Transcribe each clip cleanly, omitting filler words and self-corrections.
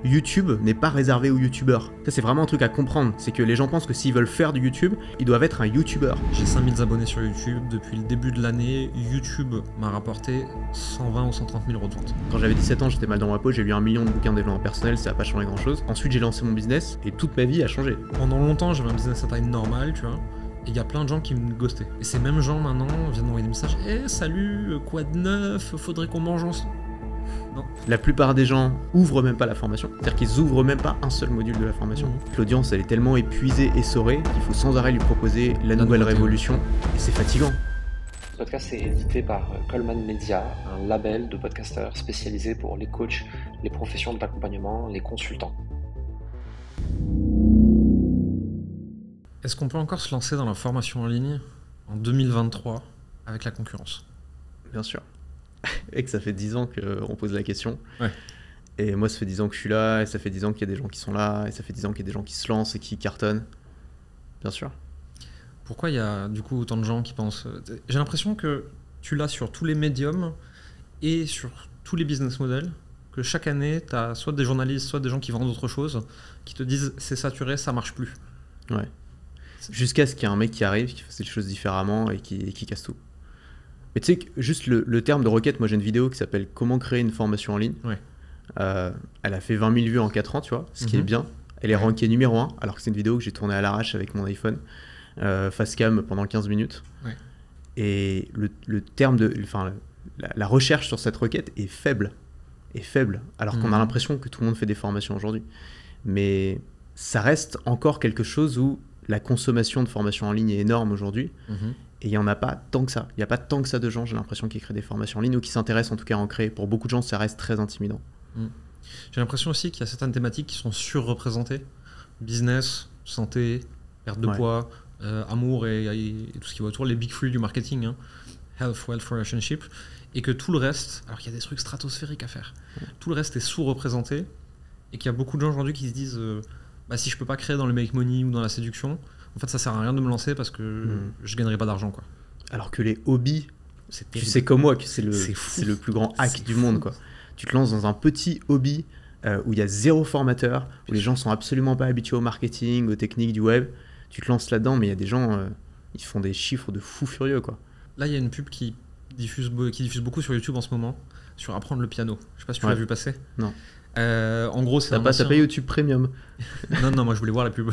YouTube n'est pas réservé aux youtubeurs. Ça, c'est vraiment un truc à comprendre. C'est que les gens pensent que s'ils veulent faire du YouTube, ils doivent être un youtubeur. J'ai 5000 abonnés sur YouTube. Depuis le début de l'année, YouTube m'a rapporté 120 ou 130 000 euros de vente. Quand j'avais 17 ans, j'étais mal dans ma peau, j'ai lu 1 million de bouquins de développement personnel, ça n'a pas changé grand chose. Ensuite, j'ai lancé mon business et toute ma vie a changé. Pendant longtemps, j'avais un business à taille normale, tu vois. Et il y a plein de gens qui me ghostaient. Et ces mêmes gens maintenant viennent m'envoyer des messages. Eh, salut, quoi de neuf? Faudrait qu'on mange ensemble. Non. La plupart des gens ouvrent même pas la formation, c'est-à-dire qu'ils ouvrent même pas un seul module de la formation. L'audience, elle est tellement épuisée, essorée, qu'il faut sans arrêt lui proposer la nouvelle révolution, et c'est fatigant. Ce podcast est édité par Coleman Media, un label de podcasteurs spécialisé pour les coachs, les professions de l'accompagnement, les consultants. Est-ce qu'on peut encore se lancer dans la formation en ligne en 2023 avec la concurrence? Bien sûr. Et que ça fait 10 ans qu'on pose la question. Ouais. Et moi, ça fait 10 ans que je suis là, et ça fait 10 ans qu'il y a des gens qui sont là, et ça fait 10 ans qu'il y a des gens qui se lancent et qui cartonnent. Bien sûr. Pourquoi il y a du coup autant de gens qui pensent... J'ai l'impression que tu l'as sur tous les médiums et sur tous les business models, que chaque année, tu as soit des journalistes, soit des gens qui vendent autre chose, qui te disent c'est saturé, ça marche plus. Ouais. Jusqu'à ce qu'il y ait un mec qui arrive, qui fasse les choses différemment et qui casse tout. Mais tu sais que juste le terme de requête, moi j'ai une vidéo qui s'appelle Comment créer une formation en ligne. Ouais. Elle a fait 20 000 vues en 4 ans, tu vois, ce qui est bien. Elle est rankée numéro 1, alors que c'est une vidéo que j'ai tournée à l'arrache avec mon iPhone, face cam pendant 15 minutes. Ouais. Et le terme de... Enfin, la recherche sur cette requête est faible. Alors qu'on a l'impression que tout le monde fait des formations aujourd'hui. Mais ça reste encore quelque chose où la consommation de formations en ligne est énorme aujourd'hui. Et il n'y en a pas tant que ça. Il n'y a pas tant que ça de gens, j'ai l'impression, qui créent des formations en ligne ou qui s'intéressent en tout cas à en créer. Pour beaucoup de gens, ça reste très intimidant. J'ai l'impression aussi qu'il y a certaines thématiques qui sont surreprésentées. Business, santé, perte de poids, amour et tout ce qui va autour, les big three du marketing, hein. Health, wealth, relationship. Et que tout le reste, alors qu'il y a des trucs stratosphériques à faire, tout le reste est sous-représenté. Et qu'il y a beaucoup de gens aujourd'hui qui se disent si je peux pas créer dans le make money ou dans la séduction, en fait ça sert à rien de me lancer parce que je gagnerai pas d'argent, quoi. Alors que les hobbies, tu sais comme moi que c'est le plus grand hack du monde, quoi. Tu te lances dans un petit hobby où il y a zéro formateur, où les gens sont absolument pas habitués au marketing, aux techniques du web. Tu te lances là-dedans, mais il y a des gens, ils font des chiffres de fous furieux, quoi. Là, il y a une pub qui diffuse beaucoup sur YouTube en ce moment, sur apprendre le piano. Je sais pas si tu l'as vu passer. Non. En gros, c'est t'as pas YouTube Premium. non, moi je voulais voir la pub.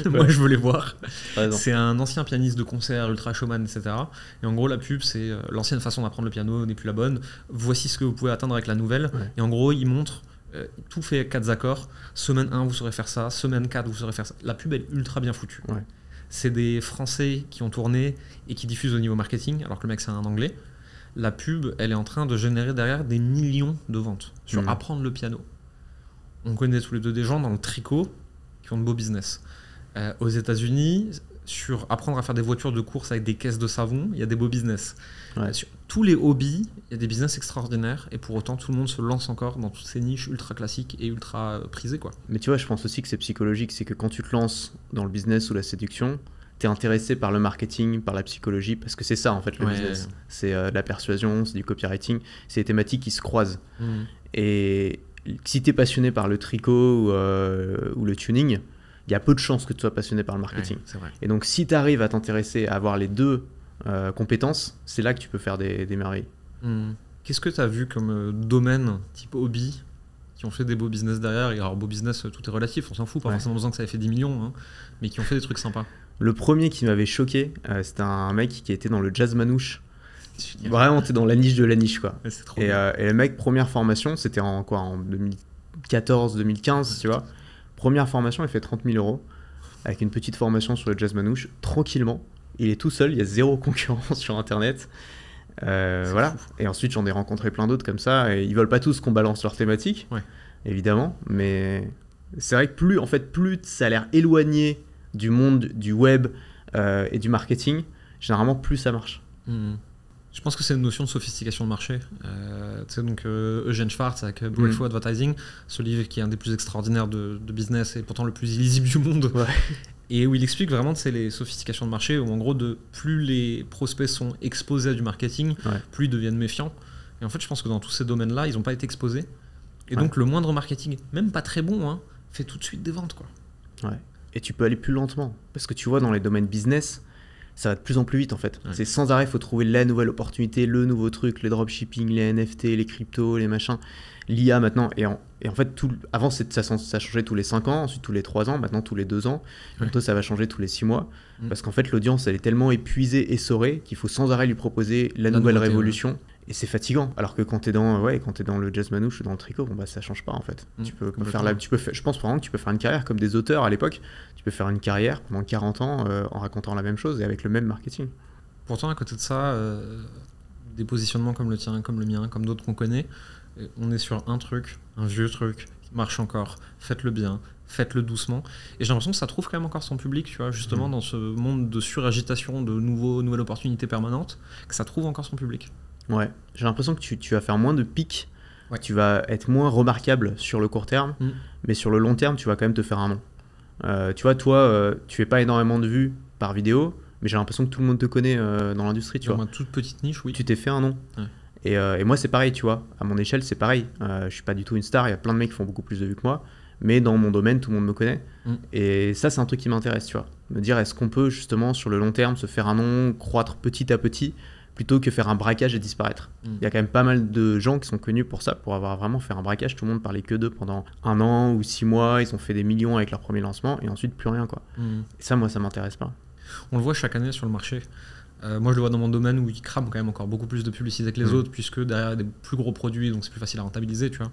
Moi je voulais voir. C'est un ancien pianiste de concert, ultra showman, etc. Et en gros, la pub, c'est l'ancienne façon d'apprendre le piano n'est plus la bonne. Voici ce que vous pouvez atteindre avec la nouvelle. Ouais. Et en gros, il montre tout fait 4 accords. Semaine 1, vous saurez faire ça. Semaine 4, vous saurez faire ça. La pub est ultra bien foutue. Ouais. C'est des Français qui ont tourné et qui diffusent au niveau marketing, alors que le mec, c'est un Anglais. La pub, elle est en train de générer derrière des millions de ventes sur apprendre le piano. On connaît tous les deux des gens dans le tricot qui ont de beaux business. Aux États-Unis, sur apprendre à faire des voitures de course avec des caisses de savon, il y a des beaux business. Ouais. Sur tous les hobbies, il y a des business extraordinaires et pour autant, tout le monde se lance encore dans toutes ces niches ultra classiques et ultra prisées, quoi. Mais tu vois, je pense aussi que c'est psychologique. C'est que quand tu te lances dans le business ou la séduction, tu es intéressé par le marketing, par la psychologie, parce que c'est ça en fait le business. C'est de la persuasion, c'est du copywriting, c'est des thématiques qui se croisent. Et si tu es passionné par le tricot ou le tuning, il y a peu de chances que tu sois passionné par le marketing. Ouais, et donc si tu arrives à t'intéresser à avoir les deux compétences, c'est là que tu peux faire des merveilles. Qu'est-ce que tu as vu comme domaine type hobby qui ont fait des beaux business derrière? Et alors beau business, tout est relatif, on s'en fout, pas forcément besoin que ça ait fait 10 millions, hein, mais qui ont fait des trucs sympas. Le premier qui m'avait choqué, c'était un mec qui était dans le jazz manouche. Vraiment, t'es dans la niche de la niche, quoi. Ouais, c'est trop et le mec, première formation, c'était en 2014-2015, tu vois. Première formation, il fait 30 000 euros avec une petite formation sur le jazz manouche, tranquillement. Il est tout seul, il y a zéro concurrence sur Internet. Voilà. Fou. Et ensuite, j'en ai rencontré plein d'autres comme ça. Et ils veulent pas tous qu'on balance leur thématique, évidemment. Mais c'est vrai que plus ça a l'air éloigné du monde du web et du marketing, généralement, plus ça marche. Je pense que c'est une notion de sophistication de marché. Tu sais, donc Eugène Schwartz avec Breakthrough Advertising, ce livre qui est un des plus extraordinaires de business et pourtant le plus illisible du monde. Ouais. Et où il explique vraiment que c'est les sophistications de marché, où en gros, plus les prospects sont exposés à du marketing, plus ils deviennent méfiants. Et en fait, je pense que dans tous ces domaines-là, ils n'ont pas été exposés. Et donc le moindre marketing, même pas très bon, hein, fait tout de suite des ventes, quoi. Ouais. Et tu peux aller plus lentement. Parce que tu vois, dans les domaines business, ça va de plus en plus vite en fait. Ouais. C'est sans arrêt, il faut trouver la nouvelle opportunité, le nouveau truc, le dropshipping, les NFT, les cryptos, les machins, l'IA maintenant. Et en fait, avant ça changeait tous les 5 ans, ensuite tous les 3 ans, maintenant tous les 2 ans. Bientôt ça va changer tous les 6 mois. Parce qu'en fait, l'audience elle est tellement épuisée, essorée, qu'il faut sans arrêt lui proposer la nouvelle révolution. Ouais. Et c'est fatigant. Alors que quand t'es dans le jazz manouche ou dans le tricot, bon bah ça change pas en fait. Tu peux je pense vraiment que tu peux faire une carrière comme des auteurs à l'époque. Tu peux faire une carrière pendant 40 ans en racontant la même chose et avec le même marketing. Pourtant, à côté de ça, des positionnements comme le tien, comme le mien, comme d'autres qu'on connaît, on est sur un truc, un vieux truc qui marche encore. Faites-le bien, faites-le doucement. Et j'ai l'impression que ça trouve quand même encore son public, tu vois, justement dans ce monde de suragitation, de nouvelles opportunités permanentes, que ça trouve encore son public. Ouais, j'ai l'impression que tu vas faire moins de pics, tu vas être moins remarquable sur le court terme, mais sur le long terme, tu vas quand même te faire un nom. Tu vois, toi, tu fais pas énormément de vues par vidéo, mais j'ai l'impression que tout le monde te connaît dans l'industrie, tu vois. Dans ma toute petite niche, oui. Tu t'es fait un nom. Ouais. Et moi, c'est pareil, tu vois. À mon échelle, c'est pareil. Je suis pas du tout une star, il y a plein de mecs qui font beaucoup plus de vues que moi, mais dans mon domaine, tout le monde me connaît. Et ça, c'est un truc qui m'intéresse, tu vois. Me dire, est-ce qu'on peut justement, sur le long terme, se faire un nom, croître petit à petit, plutôt que faire un braquage et disparaître. Il y a quand même pas mal de gens qui sont connus pour ça, pour avoir vraiment fait un braquage. Tout le monde parlait que d'eux pendant 1 an ou 6 mois. Ils ont fait des millions avec leur premier lancement et ensuite plus rien, quoi. Et ça, moi, ça m'intéresse pas. On le voit chaque année sur le marché. Moi, je le vois dans mon domaine où ils crament quand même encore beaucoup plus de publicité que les autres, puisque derrière des plus gros produits, donc c'est plus facile à rentabiliser, tu vois.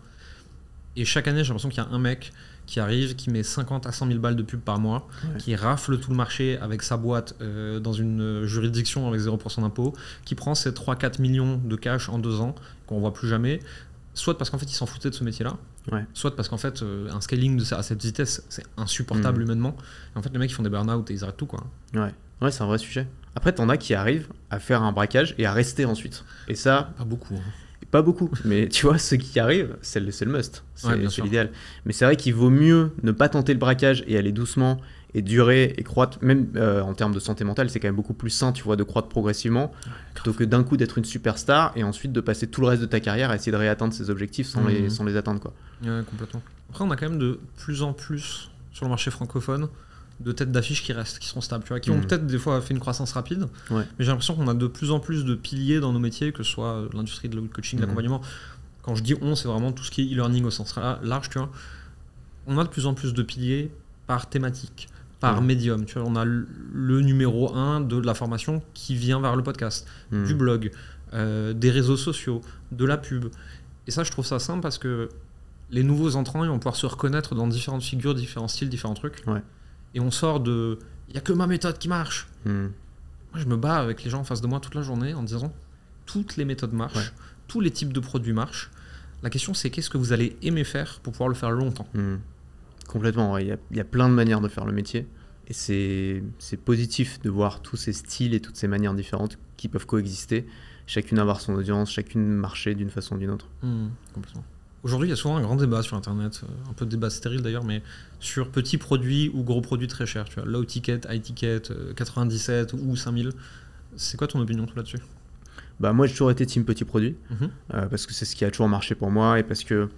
Et chaque année, j'ai l'impression qu'il y a un mec qui arrive, qui met 50 à 100 000 balles de pub par mois, qui rafle tout le marché avec sa boîte dans une juridiction avec 0% d'impôt, qui prend ses 3-4 millions de cash en 2 ans, qu'on ne voit plus jamais, soit parce qu'en fait, il s'en foutait de ce métier-là, soit parce qu'en fait, un scaling à cette vitesse, c'est insupportable humainement. Et en fait, les mecs, ils font des burn-out et ils arrêtent tout, quoi. Ouais, c'est un vrai sujet. Après, t'en as qui arrivent à faire un braquage et à rester ensuite. Et ça... Pas beaucoup, hein. Pas beaucoup, mais tu vois, ceux qui arrivent, c'est le must, c'est l'idéal. Mais c'est vrai qu'il vaut mieux ne pas tenter le braquage et aller doucement et durer et croître, même en termes de santé mentale, c'est quand même beaucoup plus sain, tu vois, de croître progressivement, plutôt que d'un coup d'être une superstar et ensuite de passer tout le reste de ta carrière à essayer de réatteindre ses objectifs sans les atteindre, quoi. Ouais, complètement. Après, on a quand même de plus en plus sur le marché francophone de têtes d'affiche qui restent, qui sont stables, tu vois, qui ont peut-être des fois fait une croissance rapide, mais j'ai l'impression qu'on a de plus en plus de piliers dans nos métiers, que ce soit l'industrie de coaching, l'accompagnement. Quand je dis on, c'est vraiment tout ce qui est e-learning au sens large, tu vois. On a de plus en plus de piliers par thématique, par médium, tu vois. On a le numéro 1 de la formation qui vient vers le podcast, du blog, des réseaux sociaux, de la pub. Et ça, je trouve ça simple parce que les nouveaux entrants, ils vont pouvoir se reconnaître dans différentes figures, différents styles, différents trucs. Et on sort de « il n'y a que ma méthode qui marche ». Moi, je me bats avec les gens en face de moi toute la journée en disant « toutes les méthodes marchent, tous les types de produits marchent. La question, c'est qu'est-ce que vous allez aimer faire pour pouvoir le faire longtemps ». Complètement, il y a plein de manières de faire le métier. Et c'est positif de voir tous ces styles et toutes ces manières différentes qui peuvent coexister. Chacune avoir son audience, chacune marcher d'une façon ou d'une autre. Complètement. Aujourd'hui, il y a souvent un grand débat sur Internet, un peu de débat stérile d'ailleurs, mais sur petits produits ou gros produits très chers. Tu vois, low ticket, high ticket, 97 ou 5000. C'est quoi ton opinion là-dessus ? Bah, moi, j'ai toujours été team petit produit, parce que c'est ce qui a toujours marché pour moi et parce que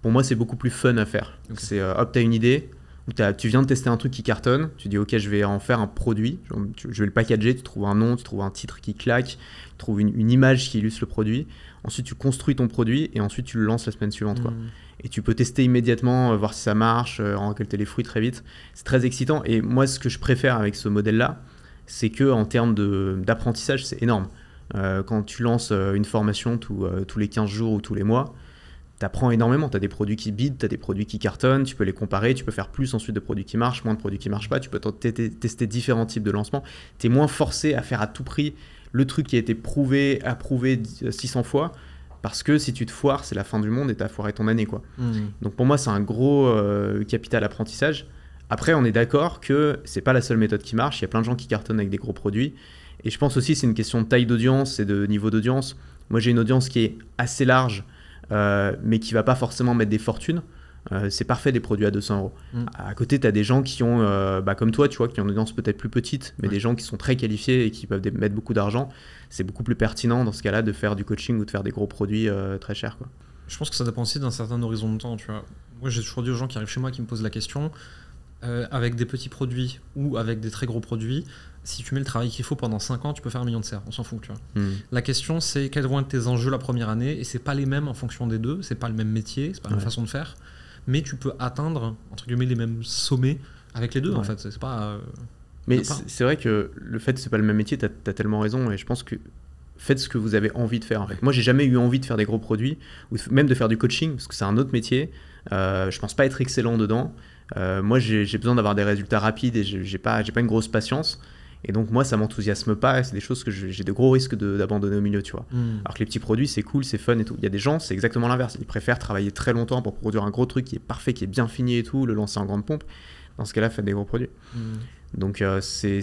pour moi, c'est beaucoup plus fun à faire. C'est hop, t'as une idée, ou tu viens de tester un truc qui cartonne, tu dis ok, je vais en faire un produit, je vais le packager, tu trouves un nom, tu trouves un titre qui claque, tu trouves une image qui illustre le produit. Ensuite, tu construis ton produit et ensuite, tu le lances la semaine suivante, quoi. Et tu peux tester immédiatement, voir si ça marche, en récolter les fruits très vite. C'est très excitant. Et moi, ce que je préfère avec ce modèle-là, c'est qu'en termes d'apprentissage, c'est énorme. Quand tu lances une formation tous les 15 jours ou tous les mois, tu apprends énormément. Tu as des produits qui bident, tu as des produits qui cartonnent, tu peux les comparer, tu peux faire plus ensuite de produits qui marchent, moins de produits qui ne marchent pas, tu peux tester différents types de lancements. Tu es moins forcé à faire à tout prix le truc qui a été prouvé, approuvé 600 fois, parce que si tu te foires, c'est la fin du monde et tu as foiré ton année, quoi. Donc pour moi, c'est un gros capital apprentissage. Après, on est d'accord que c'est pas la seule méthode qui marche. Il y a plein de gens qui cartonnent avec des gros produits. Et je pense aussi que c'est une question de taille d'audience et de niveau d'audience. Moi, j'ai une audience qui est assez large, mais qui va pas forcément mettre des fortunes. C'est parfait des produits à 200 €. À côté, tu as des gens qui ont, comme toi, tu vois, qui ont une audience peut-être plus petite, mais des gens qui sont très qualifiés et qui peuvent mettre beaucoup d'argent. C'est beaucoup plus pertinent dans ce cas-là de faire du coaching ou de faire des gros produits très chers, quoi. Je pense que ça dépend aussi d'un certain horizon de temps, tu vois. Moi, j'ai toujours dit aux gens qui arrivent chez moi, qui me posent la question, avec des petits produits ou avec des très gros produits, si tu mets le travail qu'il faut pendant 5 ans, tu peux faire 1 million de serres, on s'en fout, tu vois. La question, c'est quels vont être tes enjeux la première année, et c'est pas les mêmes en fonction des deux, c'est pas le même métier, c'est pas la même façon de faire, mais tu peux atteindre, entre guillemets, les mêmes sommets avec les deux, en fait. C'est pas... mais c'est vrai que le fait que c'est pas le même métier, t'as tellement raison, et je pense que faites ce que vous avez envie de faire. En fait. Moi, j'ai jamais eu envie de faire des gros produits, ou même de faire du coaching, parce que c'est un autre métier. Je pense pas être excellent dedans. Moi, j'ai besoin d'avoir des résultats rapides et j'ai pas une grosse patience. Et donc, moi, ça m'enthousiasme pas. Et c'est des choses que j'ai de gros risques d'abandonner au milieu, tu vois. Alors que les petits produits, c'est cool, c'est fun et tout. Il y a des gens, c'est exactement l'inverse. Ils préfèrent travailler très longtemps pour produire un gros truc qui est parfait, qui est bien fini et tout, le lancer en grande pompe. Dans ce cas-là, faites des gros produits. Donc, c'est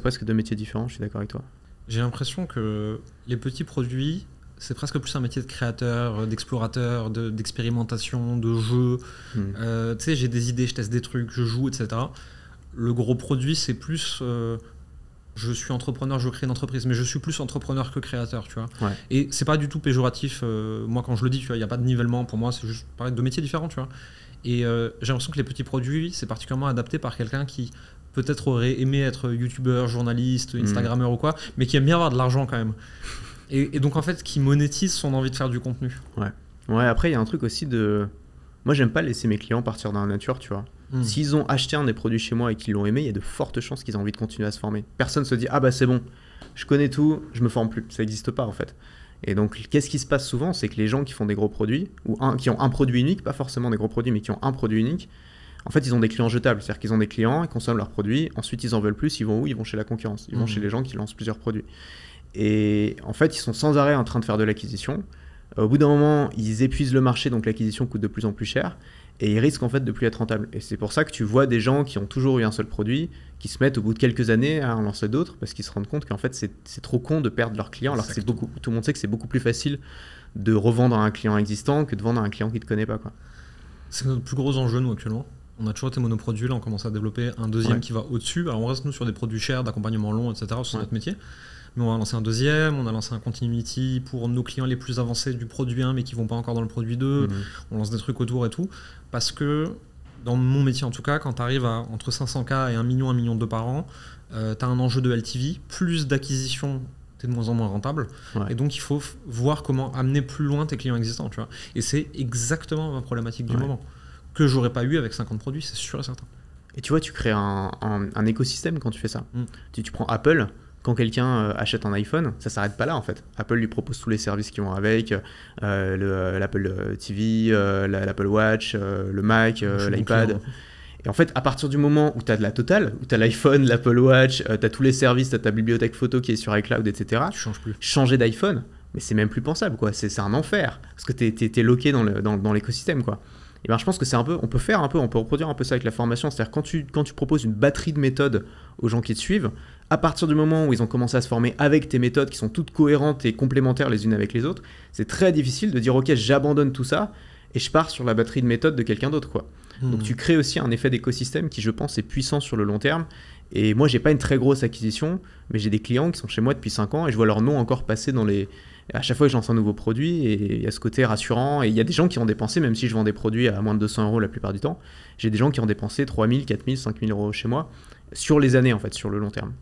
presque deux métiers différents. Je suis d'accord avec toi. J'ai l'impression que les petits produits, c'est presque plus un métier de créateur, d'explorateur, d'expérimentation, de jeu. Tu sais, j'ai des idées, je teste des trucs, je joue, etc. Le gros produit, c'est plus... je suis entrepreneur, je crée une entreprise, mais je suis plus entrepreneur que créateur, tu vois. Ouais. Et c'est pas du tout péjoratif. Moi, quand je le dis, tu vois, il n'y a pas de nivellement. Pour moi, c'est juste pareil, deux métiers différents, tu vois. Et j'ai l'impression que les petits produits, c'est particulièrement adapté par quelqu'un qui peut-être aurait aimé être youtubeur, journaliste, instagrammeur ou quoi, mais qui aime bien avoir de l'argent quand même. Et donc en fait, qui monétise son envie de faire du contenu. Ouais, après il y a un truc aussi de... Moi j'aime pas laisser mes clients partir dans la nature, tu vois. S'ils ont acheté un des produits chez moi et qu'ils l'ont aimé, il y a de fortes chances qu'ils aient envie de continuer à se former. Personne se dit, ah bah c'est bon, je connais tout, je me forme plus. Ça n'existe pas en fait. Et donc qu'est-ce qui se passe souvent, c'est que les gens qui font des gros produits, ou qui ont un produit unique, pas forcément des gros produits, mais qui ont un produit unique, en fait, ils ont des clients jetables. C'est-à-dire qu'ils ont des clients, ils consomment leurs produits, ensuite ils en veulent plus, ils vont où ? Ils vont chez la concurrence. Ils vont chez les gens qui lancent plusieurs produits. Et en fait, ils sont sans arrêt en train de faire de l'acquisition. Au bout d'un moment, ils épuisent le marché, donc l'acquisition coûte de plus en plus cher. Et ils risquent en fait de plus être rentables. Et c'est pour ça que tu vois des gens qui ont toujours eu un seul produit, qui se mettent au bout de quelques années à en lancer d'autres, parce qu'ils se rendent compte qu'en fait, c'est trop con de perdre leurs clients, alors que tout le monde sait que c'est beaucoup plus facile de revendre à un client existant que de vendre à un client qui ne te connaît pas, quoi. C'est notre plus gros enjeu, nous, actuellement. On a toujours été monoproduits, là on commence à développer un deuxième qui va au-dessus. Alors on reste nous sur des produits chers, d'accompagnement long, etc. sur notre métier. Mais on va lancer un deuxième, on a lancé un Continuity pour nos clients les plus avancés du produit 1 mais qui ne vont pas encore dans le produit 2. On lance des trucs autour et tout. Parce que dans mon métier en tout cas, quand tu arrives à entre 500K et 1 million, 1,2 million par an, tu as un enjeu de LTV, plus d'acquisition, tu es de moins en moins rentable. Et donc il faut voir comment amener plus loin tes clients existants. Tu vois. Et c'est exactement ma problématique du moment. Que j'aurais pas eu avec 50 produits, c'est sûr et certain. Et tu vois, tu crées un écosystème quand tu fais ça. Tu prends Apple, quand quelqu'un achète un iPhone, ça s'arrête pas là en fait. Apple lui propose tous les services qui vont avec, l'Apple TV, l'Apple Watch, le Mac, l'iPad. Et en fait, à partir du moment où tu as de la totale, où tu as l'iPhone, l'Apple Watch, tu as tous les services, tu as ta bibliothèque photo qui est sur iCloud, etc. Tu changes plus. Changer d'iPhone, mais c'est même plus pensable, quoi. C'est un enfer. Parce que tu es loqué dans l'écosystème, quoi. Et ben, je pense que c'est un peu, on peut reproduire un peu ça avec la formation. C'est-à-dire quand tu proposes une batterie de méthodes aux gens qui te suivent, à partir du moment où ils ont commencé à se former avec tes méthodes qui sont toutes cohérentes et complémentaires les unes avec les autres, c'est très difficile de dire ok, j'abandonne tout ça et je pars sur la batterie de méthodes de quelqu'un d'autre, quoi. Donc tu crées aussi un effet d'écosystème qui, je pense, est puissant sur le long terme. Et moi, j'ai pas une très grosse acquisition, mais j'ai des clients qui sont chez moi depuis 5 ans et je vois leur nom encore passer dans les... À chaque fois que je lance un nouveau produit, et il y a ce côté rassurant. Et il y a des gens qui ont dépensé, même si je vends des produits à moins de 200 € la plupart du temps, j'ai des gens qui ont dépensé 3 000, 4 000, 5 000 € chez moi, sur les années en fait, sur le long terme.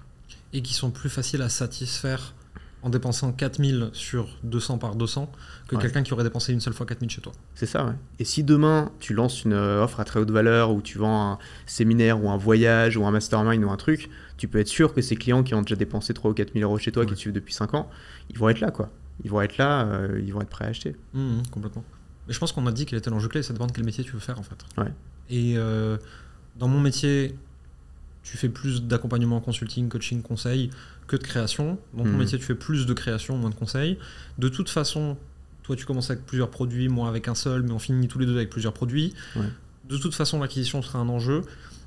Et qui sont plus faciles à satisfaire en dépensant 4 000 sur 200 par 200 que quelqu'un qui aurait dépensé une seule fois 4 000 chez toi. C'est ça, ouais. Et si demain, tu lances une offre à très haute valeur, ou tu vends un séminaire, ou un voyage, ou un mastermind, ou un truc, tu peux être sûr que ces clients qui ont déjà dépensé 3 ou 4 000 € chez toi, qui te suivent depuis 5 ans, ils vont être là, quoi. Ils vont être là, ils vont être prêts à acheter. Complètement. Mais je pense qu'on a dit quel était l'enjeu clé, ça dépend de quel métier tu veux faire, en fait. Ouais. Et dans mon métier, tu fais plus d'accompagnement, consulting, coaching, conseil que de création. Dans ton métier, tu fais plus de création, moins de conseils. De toute façon, toi, tu commences avec plusieurs produits, moi avec un seul, mais on finit tous les deux avec plusieurs produits. Ouais. De toute façon, l'acquisition sera un enjeu.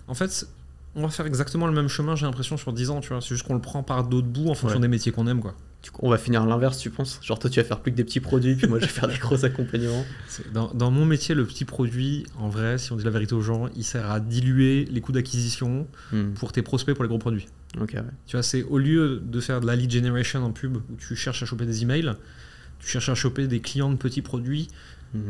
En fait, on va faire exactement le même chemin, j'ai l'impression, sur 10 ans. Tu vois. C'est juste qu'on le prend par d'autres bouts en fonction des métiers qu'on aime, quoi. On va finir l'inverse, tu penses? Genre toi tu vas faire plus que des petits produits, puis moi je vais faire des gros accompagnements. Dans mon métier, le petit produit, en vrai, si on dit la vérité aux gens, il sert à diluer les coûts d'acquisition pour tes prospects pour les gros produits. Okay, ouais. Tu vois, c'est au lieu de faire de la lead generation en pub où tu cherches à choper des emails, Tu cherches à choper des clients de petits produits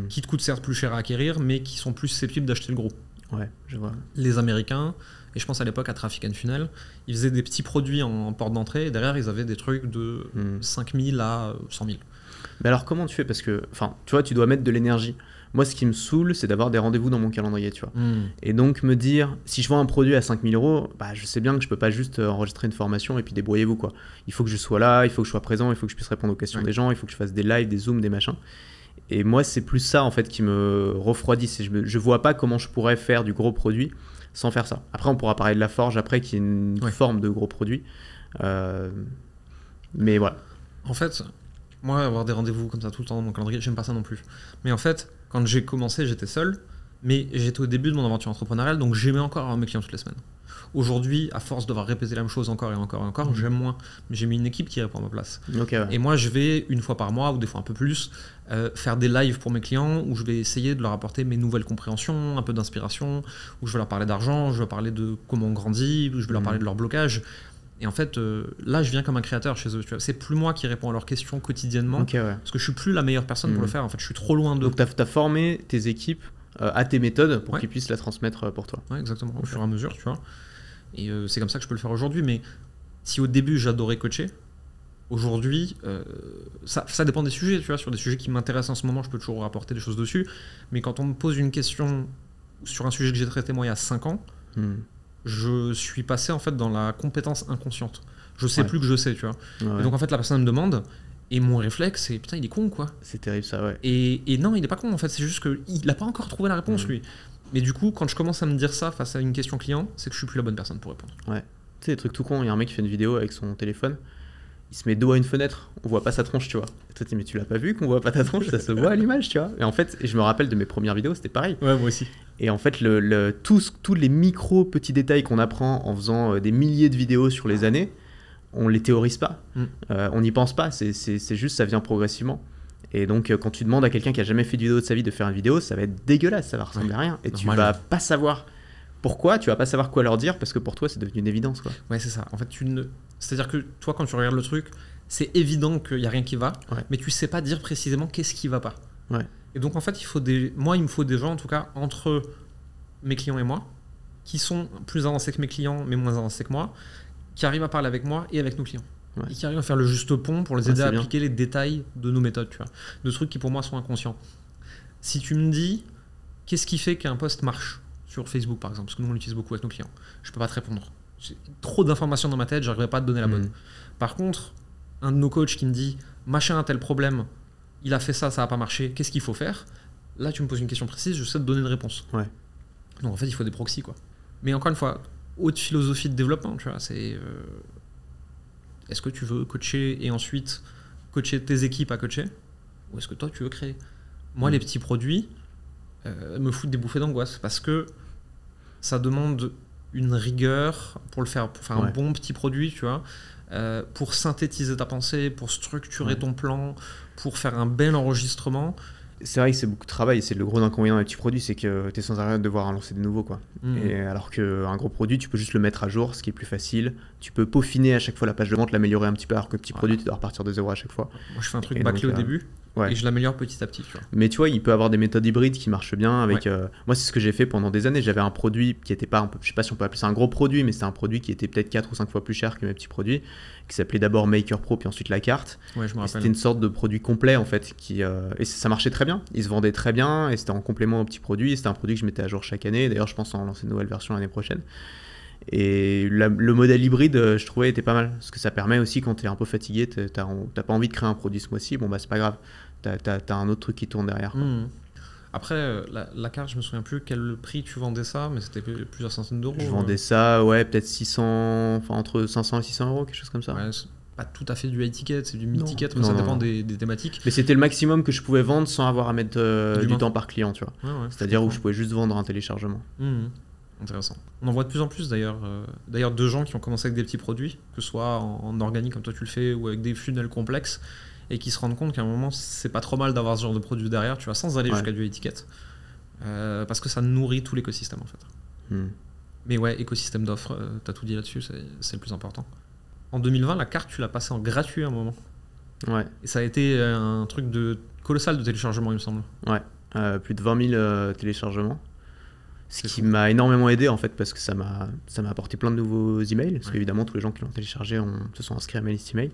qui te coûtent certes plus cher à acquérir, mais qui sont plus susceptibles d'acheter le gros. Ouais, je vois. Les Américains, et je pense à l'époque à Traffic and Funnel, ils faisaient des petits produits en porte d'entrée, et derrière ils avaient des trucs de 5 000 à 100 000. Mais alors comment tu fais? Parce que, tu vois, tu dois mettre de l'énergie. Moi, ce qui me saoule, c'est d'avoir des rendez-vous dans mon calendrier, tu vois. Et donc me dire, si je vends un produit à 5 000 €, bah, je sais bien que je peux pas juste enregistrer une formation et puis débrouillez-vous, quoi. Il faut que je sois là, il faut que je sois présent, il faut que je puisse répondre aux questions des gens, il faut que je fasse des lives, des zooms, des machins. Et moi, c'est plus ça, en fait, qui me refroidit. Je vois pas comment je pourrais faire du gros produit sans faire ça. Après, on pourra parler de la forge après, qui est une forme de gros produit. Mais voilà. En fait, moi, avoir des rendez-vous comme ça tout le temps dans mon calendrier, j'aime pas ça non plus. Mais en fait, quand j'ai commencé, j'étais seul, mais j'étais au début de mon aventure entrepreneuriale, donc j'aimais encore avoir mes clients toutes les semaines. Aujourd'hui, à force de devoir répéter la même chose encore et encore et encore, j'aime moins. Mais j'ai mis une équipe qui répond à ma place. Okay, ouais. Et moi, je vais une fois par mois, ou des fois un peu plus, faire des lives pour mes clients, où je vais essayer de leur apporter mes nouvelles compréhensions, un peu d'inspiration, où je vais leur parler d'argent, je vais leur parler de comment on grandit, où je vais leur parler de leur blocage. Et en fait, là, je viens comme un créateur chez eux. Tu vois. C'est plus moi qui réponds à leurs questions quotidiennement, parce que je suis plus la meilleure personne pour le faire. En fait, je suis trop loin d'eux. Donc, tu as formé tes équipes à tes méthodes pour qu'ils puissent la transmettre pour toi. Ouais, exactement, au fur et à mesure, tu vois. Et c'est comme ça que je peux le faire aujourd'hui. Mais si au début, j'adorais coacher, aujourd'hui, ça dépend des sujets. Tu vois. Sur des sujets qui m'intéressent en ce moment, je peux toujours rapporter des choses dessus. Mais quand on me pose une question sur un sujet que j'ai traité moi il y a 5 ans, je suis passé en fait dans la compétence inconsciente. Je sais plus que je sais, tu vois. Et donc en fait, la personne me demande, et mon réflexe, c'est putain, il est con, quoi. C'est terrible, ça, ouais. Et non, il est pas con, en fait. C'est juste qu'il n'a pas encore trouvé la réponse, lui. Mais du coup, quand je commence à me dire ça face à une question client, c'est que je suis plus la bonne personne pour répondre. Ouais. Tu sais, des trucs tout cons. Il y a un mec qui fait une vidéo avec son téléphone. Il se met dos à une fenêtre, on voit pas sa tronche, tu vois. Et toi, tu dis, mais tu l'as pas vu qu'on voit pas ta tronche, ça se voit à l'image, tu vois. Et en fait, je me rappelle de mes premières vidéos, c'était pareil. Ouais, moi aussi. Et en fait, tous les micro petits détails qu'on apprend en faisant des milliers de vidéos sur les années, on les théorise pas. On n'y pense pas, c'est juste, ça vient progressivement. Et donc, quand tu demandes à quelqu'un qui a jamais fait de vidéo de sa vie de faire une vidéo, ça va être dégueulasse, ça va ressembler à rien. Et tu vas pas savoir pourquoi, tu vas pas savoir quoi leur dire, parce que pour toi, c'est devenu une évidence, quoi. Ouais, c'est ça. En fait, c'est-à-dire que toi, quand tu regardes le truc, c'est évident qu'il n'y a rien qui va, mais tu sais pas dire précisément qu'est-ce qui va pas. Et donc, en fait, il me faut des gens, en tout cas, entre mes clients et moi, qui sont plus avancés que mes clients, mais moins avancés que moi, qui arrivent à parler avec moi et avec nos clients. Et qui arrivent à faire le juste pont pour les aider à appliquer les détails de nos méthodes, tu vois. De trucs qui, pour moi, sont inconscients. Si tu me dis, qu'est-ce qui fait qu'un post marche sur Facebook, par exemple, parce que nous, on l'utilise beaucoup avec nos clients, je peux pas te répondre. J'ai trop d'informations dans ma tête, j'arriverai pas à te donner la bonne. Par contre, un de nos coachs qui me dit machin a tel problème, il a fait ça, ça a pas marché, qu'est-ce qu'il faut faire? Là, tu me poses une question précise, je sais te donner une réponse. Donc en fait, il faut des proxys, quoi. Mais encore une fois, haute philosophie de développement, tu vois, c'est est-ce que tu veux coacher et ensuite coacher tes équipes à coacher, ou est-ce que toi tu veux créer? Moi, les petits produits me foutent des bouffées d'angoisse parce que ça demande une rigueur pour faire un bon petit produit, tu vois, pour synthétiser ta pensée, pour structurer ton plan, pour faire un bel enregistrement. C'est vrai que c'est beaucoup de travail, c'est le gros inconvénient des petits produits, c'est que tu es sans arrêt de devoir en lancer des nouveaux, quoi. Et alors qu'un gros produit, tu peux juste le mettre à jour, ce qui est plus facile. Tu peux peaufiner à chaque fois la page de vente, l'améliorer un petit peu, alors que petit produit, tu dois repartir de zéro à chaque fois. Moi, je fais un truc bâclé au début et je l'améliore petit à petit, tu vois. Mais tu vois, il peut avoir des méthodes hybrides qui marchent bien avec. Moi, c'est ce que j'ai fait pendant des années. J'avais un produit qui était pas, je sais pas si on peut appeler ça un gros produit, mais c'était un produit qui était peut-être 4 ou 5 fois plus cher que mes petits produits, qui s'appelait d'abord Maker Pro, puis ensuite la carte. Ouais, je me rappelle. C'était une sorte de produit complet en fait, et ça marchait très bien. Il se vendait très bien, et c'était en complément au petit produit. Et c'était un produit que je mettais à jour chaque année. D'ailleurs, je pense en lancer une nouvelle version l'année prochaine. Et le modèle hybride, je trouvais, était pas mal. Parce que ça permet aussi, quand tu es un peu fatigué, t'as pas envie de créer un produit ce mois-ci, bon bah c'est pas grave. T'as un autre truc qui tourne derrière. Après, la carte, je me souviens plus quel prix tu vendais ça, mais c'était plusieurs centaines d'euros. Je vendais ça, peut-être 600, enfin entre 500 et 600 euros, quelque chose comme ça. Ouais, c'est pas tout à fait du high ticket, c'est du mid ticket, ça dépend des thématiques. Mais c'était le maximum que je pouvais vendre sans avoir à mettre du temps par client, tu vois. C'est-à-dire où je pouvais juste vendre un téléchargement. Intéressant. On en voit de plus en plus d'ailleurs de gens qui ont commencé avec des petits produits, que ce soit en organique comme toi tu le fais, ou avec des funnels complexes, et qui se rendent compte qu'à un moment c'est pas trop mal d'avoir ce genre de produit derrière, tu vois, sans aller jusqu'à du étiquette, parce que ça nourrit tout l'écosystème en fait. Mais ouais, écosystème d'offres, t'as tout dit là-dessus, c'est le plus important. En 2020, la carte tu l'as passée en gratuit à un moment. Ouais. Et ça a été un truc colossal de téléchargement, il me semble. Ouais, plus de 20 000 téléchargements. Ce qui m'a énormément aidé en fait, parce que ça m'a apporté plein de nouveaux emails, parce qu'évidemment tous les gens qui l'ont téléchargé se sont inscrits à ma liste email.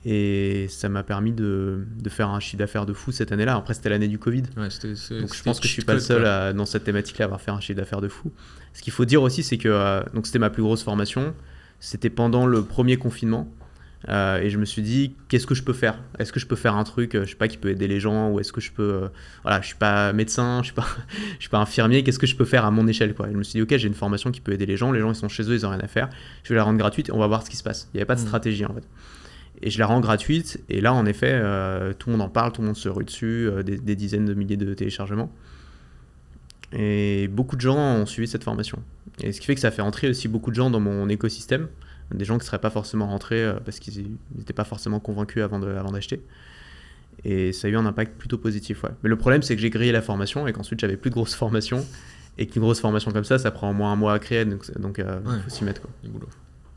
Et ça m'a permis de faire un chiffre d'affaires de fou cette année-là. Après, c'était l'année du Covid. Ouais, donc je pense que je suis pas le seul dans cette thématique-là à avoir fait un chiffre d'affaires de fou. Ce qu'il faut dire aussi, c'est que donc c'était ma plus grosse formation. C'était pendant le premier confinement. Et je me suis dit, qu'est-ce que je peux faire ? Est-ce que je peux faire un truc, je sais pas, qui peut aider les gens, ou est-ce que je peux... voilà, je suis pas médecin, je suis pas infirmier, qu'est-ce que je peux faire à mon échelle, quoi ? Et je me suis dit, ok, j'ai une formation qui peut aider les gens ils sont chez eux, ils ont rien à faire, je vais la rendre gratuite et on va voir ce qui se passe. Il n'y avait pas de stratégie en fait. Et je la rends gratuite, et là en effet, tout le monde en parle, tout le monde se rue dessus, des dizaines de milliers de téléchargements. Et beaucoup de gens ont suivi cette formation. Et ce qui fait que ça fait entrer aussi beaucoup de gens dans mon écosystème, des gens qui ne seraient pas forcément rentrés parce qu'ils n'étaient pas forcément convaincus avant d'acheter. Et ça a eu un impact plutôt positif. Ouais. Mais le problème, c'est que j'ai grillé la formation et qu'ensuite, j'avais plus de grosses formations. Et qu'une grosse formation comme ça prend au moins un mois à créer. Donc il faut s'y mettre. Quoi.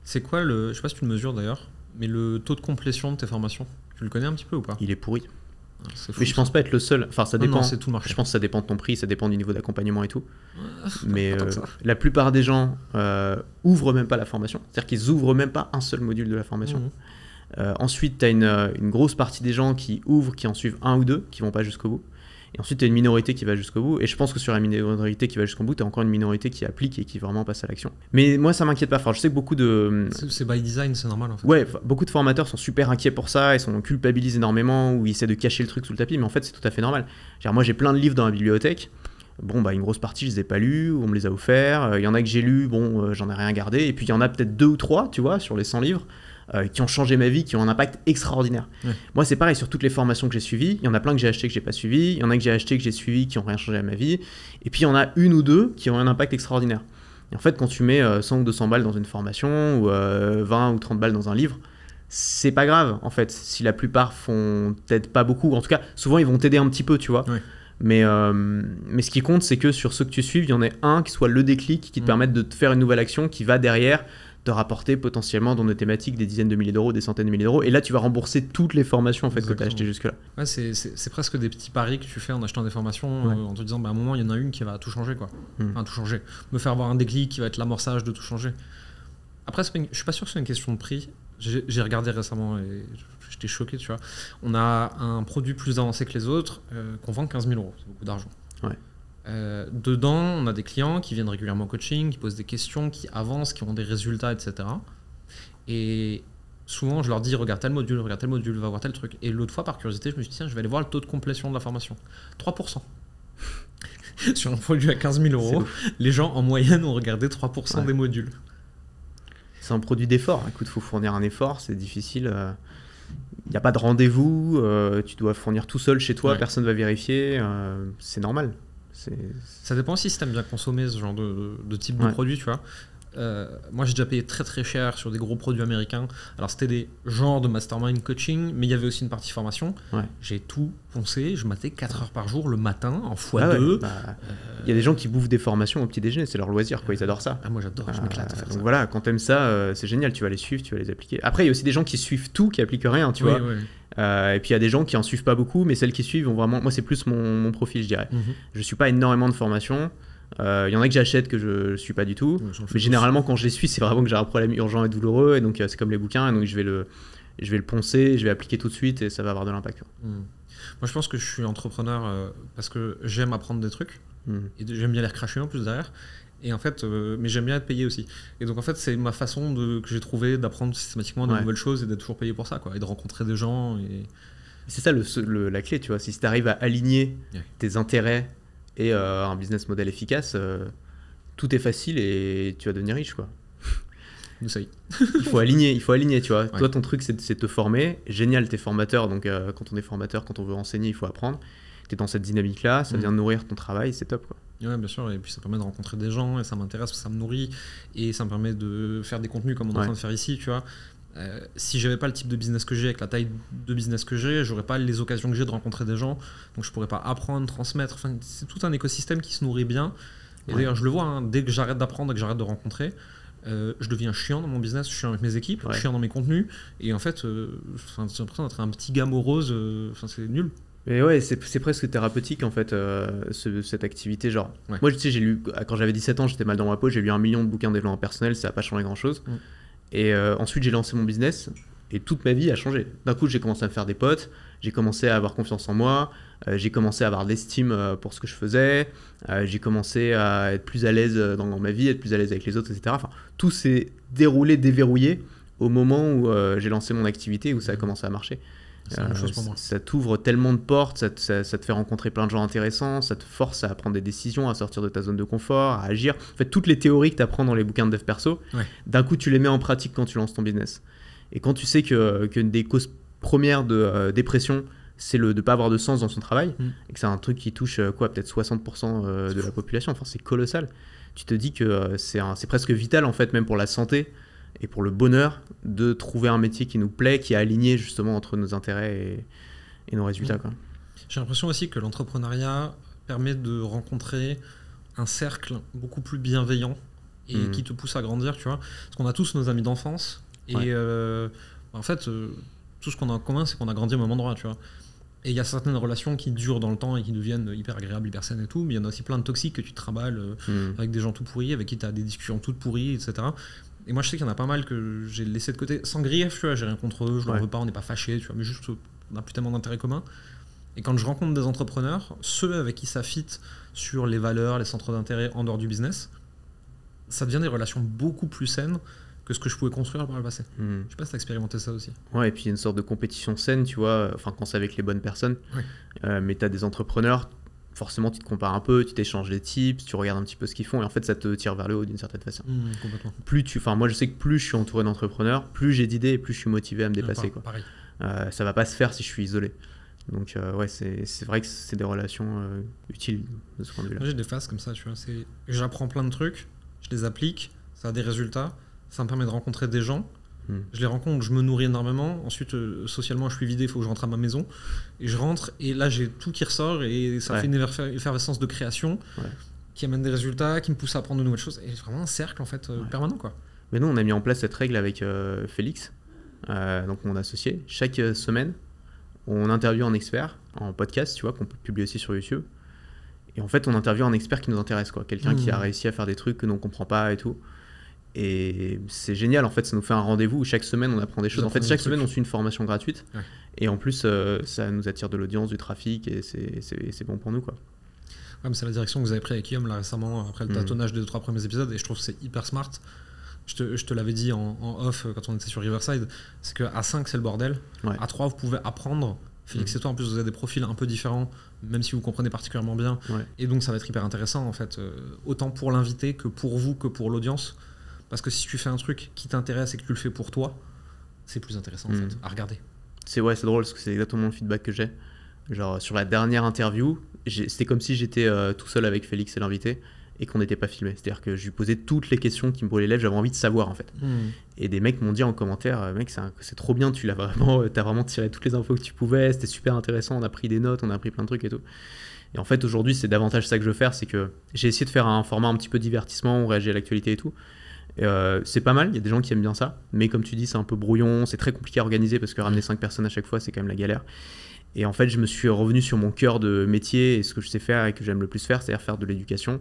C'est quoi je sais pas si tu le mesures d'ailleurs, mais le taux de complétion de tes formations, tu le connais un petit peu ou pas ? Il est pourri. Fou, mais je pense pas être le seul. Enfin, ça dépend. Non, c'est tout le marché. Je pense que ça dépend de ton prix, ça dépend du niveau d'accompagnement et tout. Mais la plupart des gens ouvrent même pas la formation. C'est-à-dire qu'ils ouvrent même pas un seul module de la formation. Ensuite, tu as une grosse partie des gens qui ouvrent, qui en suivent un ou deux, qui vont pas jusqu'au bout. Et ensuite, tu as une minorité qui va jusqu'au bout. Et je pense que sur la minorité qui va jusqu'au bout, tu as encore une minorité qui applique et qui vraiment passe à l'action. Mais moi, ça m'inquiète pas. Enfin, je sais que beaucoup de... C'est by design, c'est normal en fait. Ouais, beaucoup de formateurs sont super inquiets pour ça. Ils culpabilisent énormément ou ils essaient de cacher le truc sous le tapis. Mais en fait, c'est tout à fait normal. Moi, j'ai plein de livres dans la bibliothèque. Bon, une grosse partie, je les ai pas lus. On me les a offerts. Il y en a que j'ai lus. J'en ai rien gardé. Et puis, il y en a peut-être 2 ou 3, tu vois, sur les 100 livres. Qui ont changé ma vie, qui ont un impact extraordinaire. Ouais. Moi, c'est pareil sur toutes les formations que j'ai suivies. Il y en a plein que j'ai acheté que j'ai pas suivi. Il y en a que j'ai acheté que j'ai suivi qui ont rien changé à ma vie. Et puis, il y en a une ou deux qui ont un impact extraordinaire. Et en fait, quand tu mets 100 ou 200 balles dans une formation ou 20 ou 30 balles dans un livre, c'est pas grave, en fait. Si la plupart t'aident pas beaucoup, en tout cas, souvent, ils vont t'aider un petit peu, tu vois. Ouais. Mais ce qui compte, c'est que sur ceux que tu suives, il y en ait un qui soit le déclic, qui te permette de te faire une nouvelle action qui va derrière te rapporter potentiellement dans nos thématiques des dizaines de milliers d'euros, des centaines de milliers d'euros. Et là, tu vas rembourser toutes les formations en fait, que tu as achetées jusque-là. Ouais, c'est presque des petits paris que tu fais en achetant des formations, en te disant à un moment, il y en a une qui va tout changer. Quoi. Enfin, tout changer. Me faire avoir un déclic qui va être l'amorçage de tout changer. Après, je suis pas sûr que c'est une question de prix. J'ai regardé récemment et j'étais choqué. Tu vois. On a un produit plus avancé que les autres qu'on vend 15 000 euros. C'est beaucoup d'argent. Ouais. Dedans, on a des clients qui viennent régulièrement au coaching, qui posent des questions, qui avancent, qui ont des résultats, etc. Et souvent, je leur dis, regarde tel module, va voir tel truc. Et l'autre fois, par curiosité, je me suis dit, tiens, je vais aller voir le taux de complétion de la formation. 3%. Sur un produit à 15 000 euros, les gens, en moyenne, ont regardé 3% des modules. C'est un produit d'effort. Écoute, il faut fournir un effort, c'est difficile. Il n'y a pas de rendez-vous, tu dois fournir tout seul chez toi, personne ne va vérifier, c'est normal. Ça dépend aussi si tu aimes bien consommer ce genre de type de produit, tu vois. Moi, j'ai déjà payé très très cher sur des gros produits américains. Alors, c'était des genres de mastermind coaching, mais il y avait aussi une partie formation. Ouais. J'ai tout poncé, je matais 4 heures par jour le matin en x2. Il y a des gens qui bouffent des formations au petit déjeuner, c'est leur loisir, quoi. Ils adorent ça. Moi, j'adore, je m'éclate à faire ça. Donc voilà, quand t'aimes ça, c'est génial, tu vas les suivre, tu vas les appliquer. Après, il y a aussi des gens qui suivent tout, qui appliquent rien, tu vois. Et puis il y a des gens qui en suivent pas beaucoup, mais celles qui suivent ont vraiment... Moi, c'est plus mon profil, je dirais. Je suis pas énormément de formations. Il y en a que j'achète que je suis pas du tout, mais généralement quand je les suis, c'est vraiment que j'ai un problème urgent et douloureux, et donc c'est comme les bouquins, et donc je vais le poncer, je vais appliquer tout de suite, et ça va avoir de l'impact. Moi, je pense que je suis entrepreneur parce que j'aime apprendre des trucs, et j'aime bien les recracher en plus derrière. Et en fait, mais j'aime bien être payé aussi. Et donc en fait, c'est ma façon que j'ai trouvé d'apprendre systématiquement de nouvelles choses et d'être toujours payé pour ça, quoi, et de rencontrer des gens. Et... C'est ça la clé, tu vois. Si tu arrives à aligner tes intérêts et un business model efficace, tout est facile et tu vas devenir riche, quoi. Ça y est. il faut aligner, tu vois. Ouais. Toi, ton truc, c'est de te former. Génial, t'es formateur. Donc, quand on est formateur, quand on veut enseigner, il faut apprendre. T'es dans cette dynamique-là, ça vient nourrir ton travail, c'est top, quoi. Ouais, bien sûr. Et puis, ça permet de rencontrer des gens et ça m'intéresse, ça me nourrit. Et ça me permet de faire des contenus comme on est en train de faire ici, tu vois. Si j'avais pas le type de business que j'ai, avec la taille de business que j'ai, j'aurais pas les occasions que j'ai de rencontrer des gens, donc je pourrais pas apprendre, transmettre. Enfin, c'est tout un écosystème qui se nourrit bien. Et d'ailleurs, je le vois, dès que j'arrête d'apprendre et que j'arrête de rencontrer, je deviens chiant dans mon business, chiant avec mes équipes, chiant dans mes contenus, et en fait, j'ai l'impression d'être un petit gars morose, c'est nul. Mais ouais, c'est presque thérapeutique en fait, cette activité. Genre, moi, tu sais, j'ai lu, quand j'avais 17 ans, j'étais mal dans ma peau, j'ai lu 1 million de bouquins de développement personnel, ça n'a pas changé grand chose. Et ensuite, j'ai lancé mon business et toute ma vie a changé. D'un coup, j'ai commencé à me faire des potes, j'ai commencé à avoir confiance en moi, j'ai commencé à avoir de l'estime pour ce que je faisais, j'ai commencé à être plus à l'aise dans ma vie, être plus à l'aise avec les autres, etc. Enfin, tout s'est déverrouillé au moment où j'ai lancé mon activité, où ça a commencé à marcher. C'est la même chose pour moi. Ça t'ouvre tellement de portes, ça te fait rencontrer plein de gens intéressants, ça te force à prendre des décisions, à sortir de ta zone de confort, à agir. En fait, toutes les théories que tu apprends dans les bouquins de dev perso, d'un coup, tu les mets en pratique quand tu lances ton business. Et quand tu sais qu'une des causes premières de dépression, c'est de ne pas avoir de sens dans son travail, et que c'est un truc qui touche peut-être 60% de la population, enfin, c'est colossal. Tu te dis que c'est presque vital, en fait, même pour la santé et pour le bonheur, de trouver un métier qui nous plaît, qui est aligné justement entre nos intérêts et nos résultats. Quoi. J'ai l'impression aussi que l'entrepreneuriat permet de rencontrer un cercle beaucoup plus bienveillant et qui te pousse à grandir, tu vois. Parce qu'on a tous nos amis d'enfance et en fait, tout ce qu'on a en commun, c'est qu'on a grandi au même endroit, tu vois. Et il y a certaines relations qui durent dans le temps et qui deviennent hyper agréables, hyper saines et tout, mais il y en a aussi plein de toxiques que tu te trimbales avec des gens tout pourris, avec qui tu as des discussions toutes pourries, etc. Et moi, je sais qu'il y en a pas mal que j'ai laissé de côté, sans grief, tu vois, j'ai rien contre eux, je leur veux pas, on n'est pas fâchés, tu vois, mais juste, on a plus tellement d'intérêts communs. Et quand je rencontre des entrepreneurs, ceux avec qui ça fit sur les valeurs, les centres d'intérêt en dehors du business, ça devient des relations beaucoup plus saines que ce que je pouvais construire par le passé. Je sais pas si tu as expérimenté ça aussi. Ouais, et puis il y a une sorte de compétition saine, tu vois, enfin quand c'est avec les bonnes personnes. Mais tu as des entrepreneurs, forcément tu te compares un peu, tu t'échanges des tips, tu regardes un petit peu ce qu'ils font et en fait ça te tire vers le haut d'une certaine façon. Complètement. Moi je sais que plus je suis entouré d'entrepreneurs, plus j'ai d'idées et plus je suis motivé à me dépasser. Pareil. Ça va pas se faire si je suis isolé. Donc c'est vrai que c'est des relations utiles de ce point de vue-là. Moi j'ai des phases comme ça, tu vois. J'apprends plein de trucs, je les applique, ça a des résultats, ça me permet de rencontrer des gens. Je les rencontre, je me nourris énormément. Ensuite, socialement, je suis vidé, il faut que je rentre à ma maison. Et je rentre, et là, j'ai tout qui ressort, et ça fait une effervescence de création qui amène des résultats, qui me pousse à apprendre de nouvelles choses. Et c'est vraiment un cercle, en fait, permanent, quoi. Mais nous, on a mis en place cette règle avec Félix, donc mon associé. Chaque semaine, on interviewe un expert en podcast, tu vois, qu'on peut publier aussi sur YouTube. Et en fait, on interviewe un expert qui nous intéresse, quoi. Quelqu'un qui a réussi à faire des trucs que nous, on comprend pas et tout. Et c'est génial, en fait, ça nous fait un rendez-vous où chaque semaine on apprend des choses. En fait, chaque semaine on suit une formation gratuite. Et en plus, ça nous attire de l'audience, du trafic, et c'est bon pour nous, quoi. Ouais, mais c'est la direction que vous avez prise avec Guillaume là récemment, après le tâtonnage des 2-3 premiers épisodes, et je trouve que c'est hyper smart. Je te l'avais dit en off quand on était sur Riverside, c'est qu'à 5 c'est le bordel, à 3 vous pouvez apprendre. Félix et toi, en plus, vous avez des profils un peu différents, même si vous comprenez particulièrement bien. Et donc, ça va être hyper intéressant, en fait, autant pour l'invité que pour vous, que pour l'audience. Parce que si tu fais un truc qui t'intéresse et que tu le fais pour toi, c'est plus intéressant, en fait, à regarder. C'est drôle, parce que c'est exactement le feedback que j'ai. Genre, sur la dernière interview, c'était comme si j'étais tout seul avec Félix et l'invité, et qu'on n'était pas filmé. C'est-à-dire que je lui posais toutes les questions qui me brûlaient les lèvres, j'avais envie de savoir, en fait. Et des mecs m'ont dit en commentaire, mec, c'est trop bien, t'as vraiment tiré toutes les infos que tu pouvais, c'était super intéressant, on a pris des notes, on a appris plein de trucs et tout. Et en fait, aujourd'hui, c'est davantage ça que je veux faire, c'est que j'ai essayé de faire un format un petit peu divertissement, on réagit à l'actualité et tout. Et c'est pas mal, il y a des gens qui aiment bien ça, mais comme tu dis, c'est un peu brouillon, c'est très compliqué à organiser parce que ramener 5 personnes à chaque fois, c'est quand même la galère. Et en fait, je me suis revenu sur mon cœur de métier et ce que je sais faire et que j'aime le plus faire, c'est-à-dire faire de l'éducation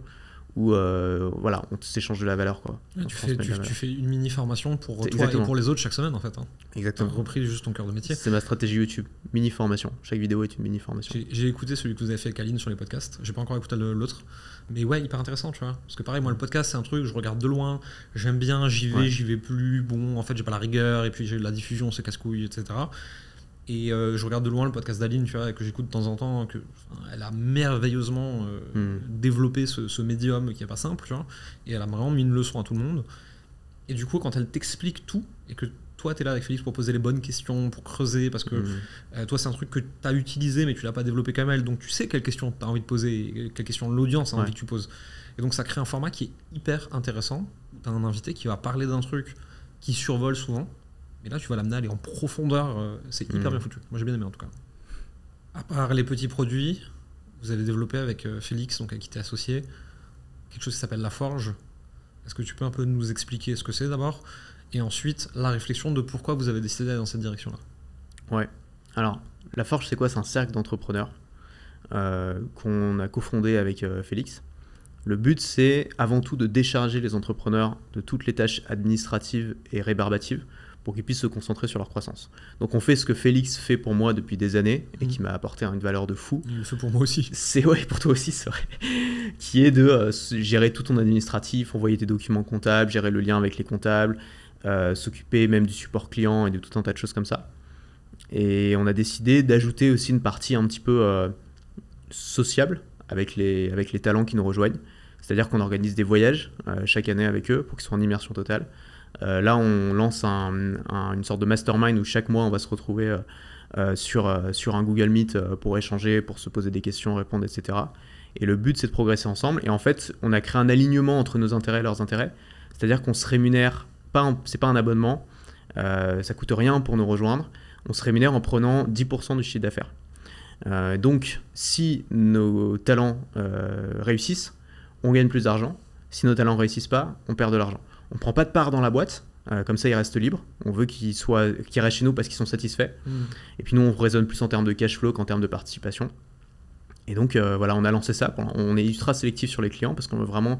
où on s'échange de la valeur, quoi. Tu fais une mini formation pour toi et pour les autres chaque semaine, en fait. Exactement. Tu as repris juste ton cœur de métier. C'est ma stratégie YouTube, mini formation. Chaque vidéo est une mini formation. J'ai écouté celui que vous avez fait avec Aline sur les podcasts. J'ai pas encore écouté l'autre, mais ouais, hyper intéressant, tu vois. Parce que pareil, moi, le podcast, c'est un truc, je regarde de loin, j'aime bien, j'y vais plus. Bon, en fait, j'ai pas la rigueur, et puis j'ai la diffusion, c'est casse-couille, etc. Et je regarde de loin le podcast d'Aline, tu vois, que j'écoute de temps en temps, elle a merveilleusement développé ce médium qui est pas simple, tu vois, et elle a vraiment mis une leçon à tout le monde. Et du coup, quand elle t'explique tout, et que toi, tu es là avec Félix pour poser les bonnes questions, pour creuser, parce que toi, c'est un truc que tu as utilisé, mais tu l'as pas développé comme elle, donc tu sais quelles questions tu as envie de poser, quelles questions l'audience a envie que tu poses. Et donc, ça crée un format qui est hyper intéressant. Tu as un invité qui va parler d'un truc qui survole souvent. Et là, tu vas l'amener à aller en profondeur. C'est hyper bien foutu. Moi, j'ai bien aimé, en tout cas. À part les petits produits, vous avez développé avec Félix, donc avec qui tu es associé, quelque chose qui s'appelle La Forge. Est-ce que tu peux un peu nous expliquer ce que c'est d'abord, et ensuite la réflexion de pourquoi vous avez décidé d'aller dans cette direction-là? Ouais. Alors, La Forge, c'est quoi? C'est un cercle d'entrepreneurs qu'on a cofondé avec Félix. Le but, c'est avant tout de décharger les entrepreneurs de toutes les tâches administratives et rébarbatives pour qu'ils puissent se concentrer sur leur croissance. Donc on fait ce que Félix fait pour moi depuis des années et qui m'a apporté une valeur de fou. Il le fait pour moi aussi. C'est ouais, pour toi aussi, c'est vrai. Qui est de gérer tout ton administratif, envoyer tes documents comptables, gérer le lien avec les comptables, s'occuper même du support client et de tout un tas de choses comme ça. Et on a décidé d'ajouter aussi une partie un petit peu sociable avec les talents qui nous rejoignent. C'est-à-dire qu'on organise des voyages chaque année avec eux pour qu'ils soient en immersion totale. Là, on lance une sorte de mastermind où chaque mois, on va se retrouver sur un Google Meet pour échanger, pour se poser des questions, répondre, etc. Et le but, c'est de progresser ensemble. Et en fait, on a créé un alignement entre nos intérêts et leurs intérêts. C'est-à-dire qu'on se rémunère, c'est pas un abonnement, ça coûte rien pour nous rejoindre. On se rémunère en prenant 10% du chiffre d'affaires. Donc, si nos talents réussissent, on gagne plus d'argent. Si nos talents ne réussissent pas, on perd de l'argent. On ne prend pas de part dans la boîte, comme ça ils restent libres. On veut qu'ils restent chez nous parce qu'ils sont satisfaits. Et puis nous, on raisonne plus en termes de cash flow qu'en termes de participation. Et donc voilà, on a lancé ça. On est ultra sélectif sur les clients parce qu'on veut vraiment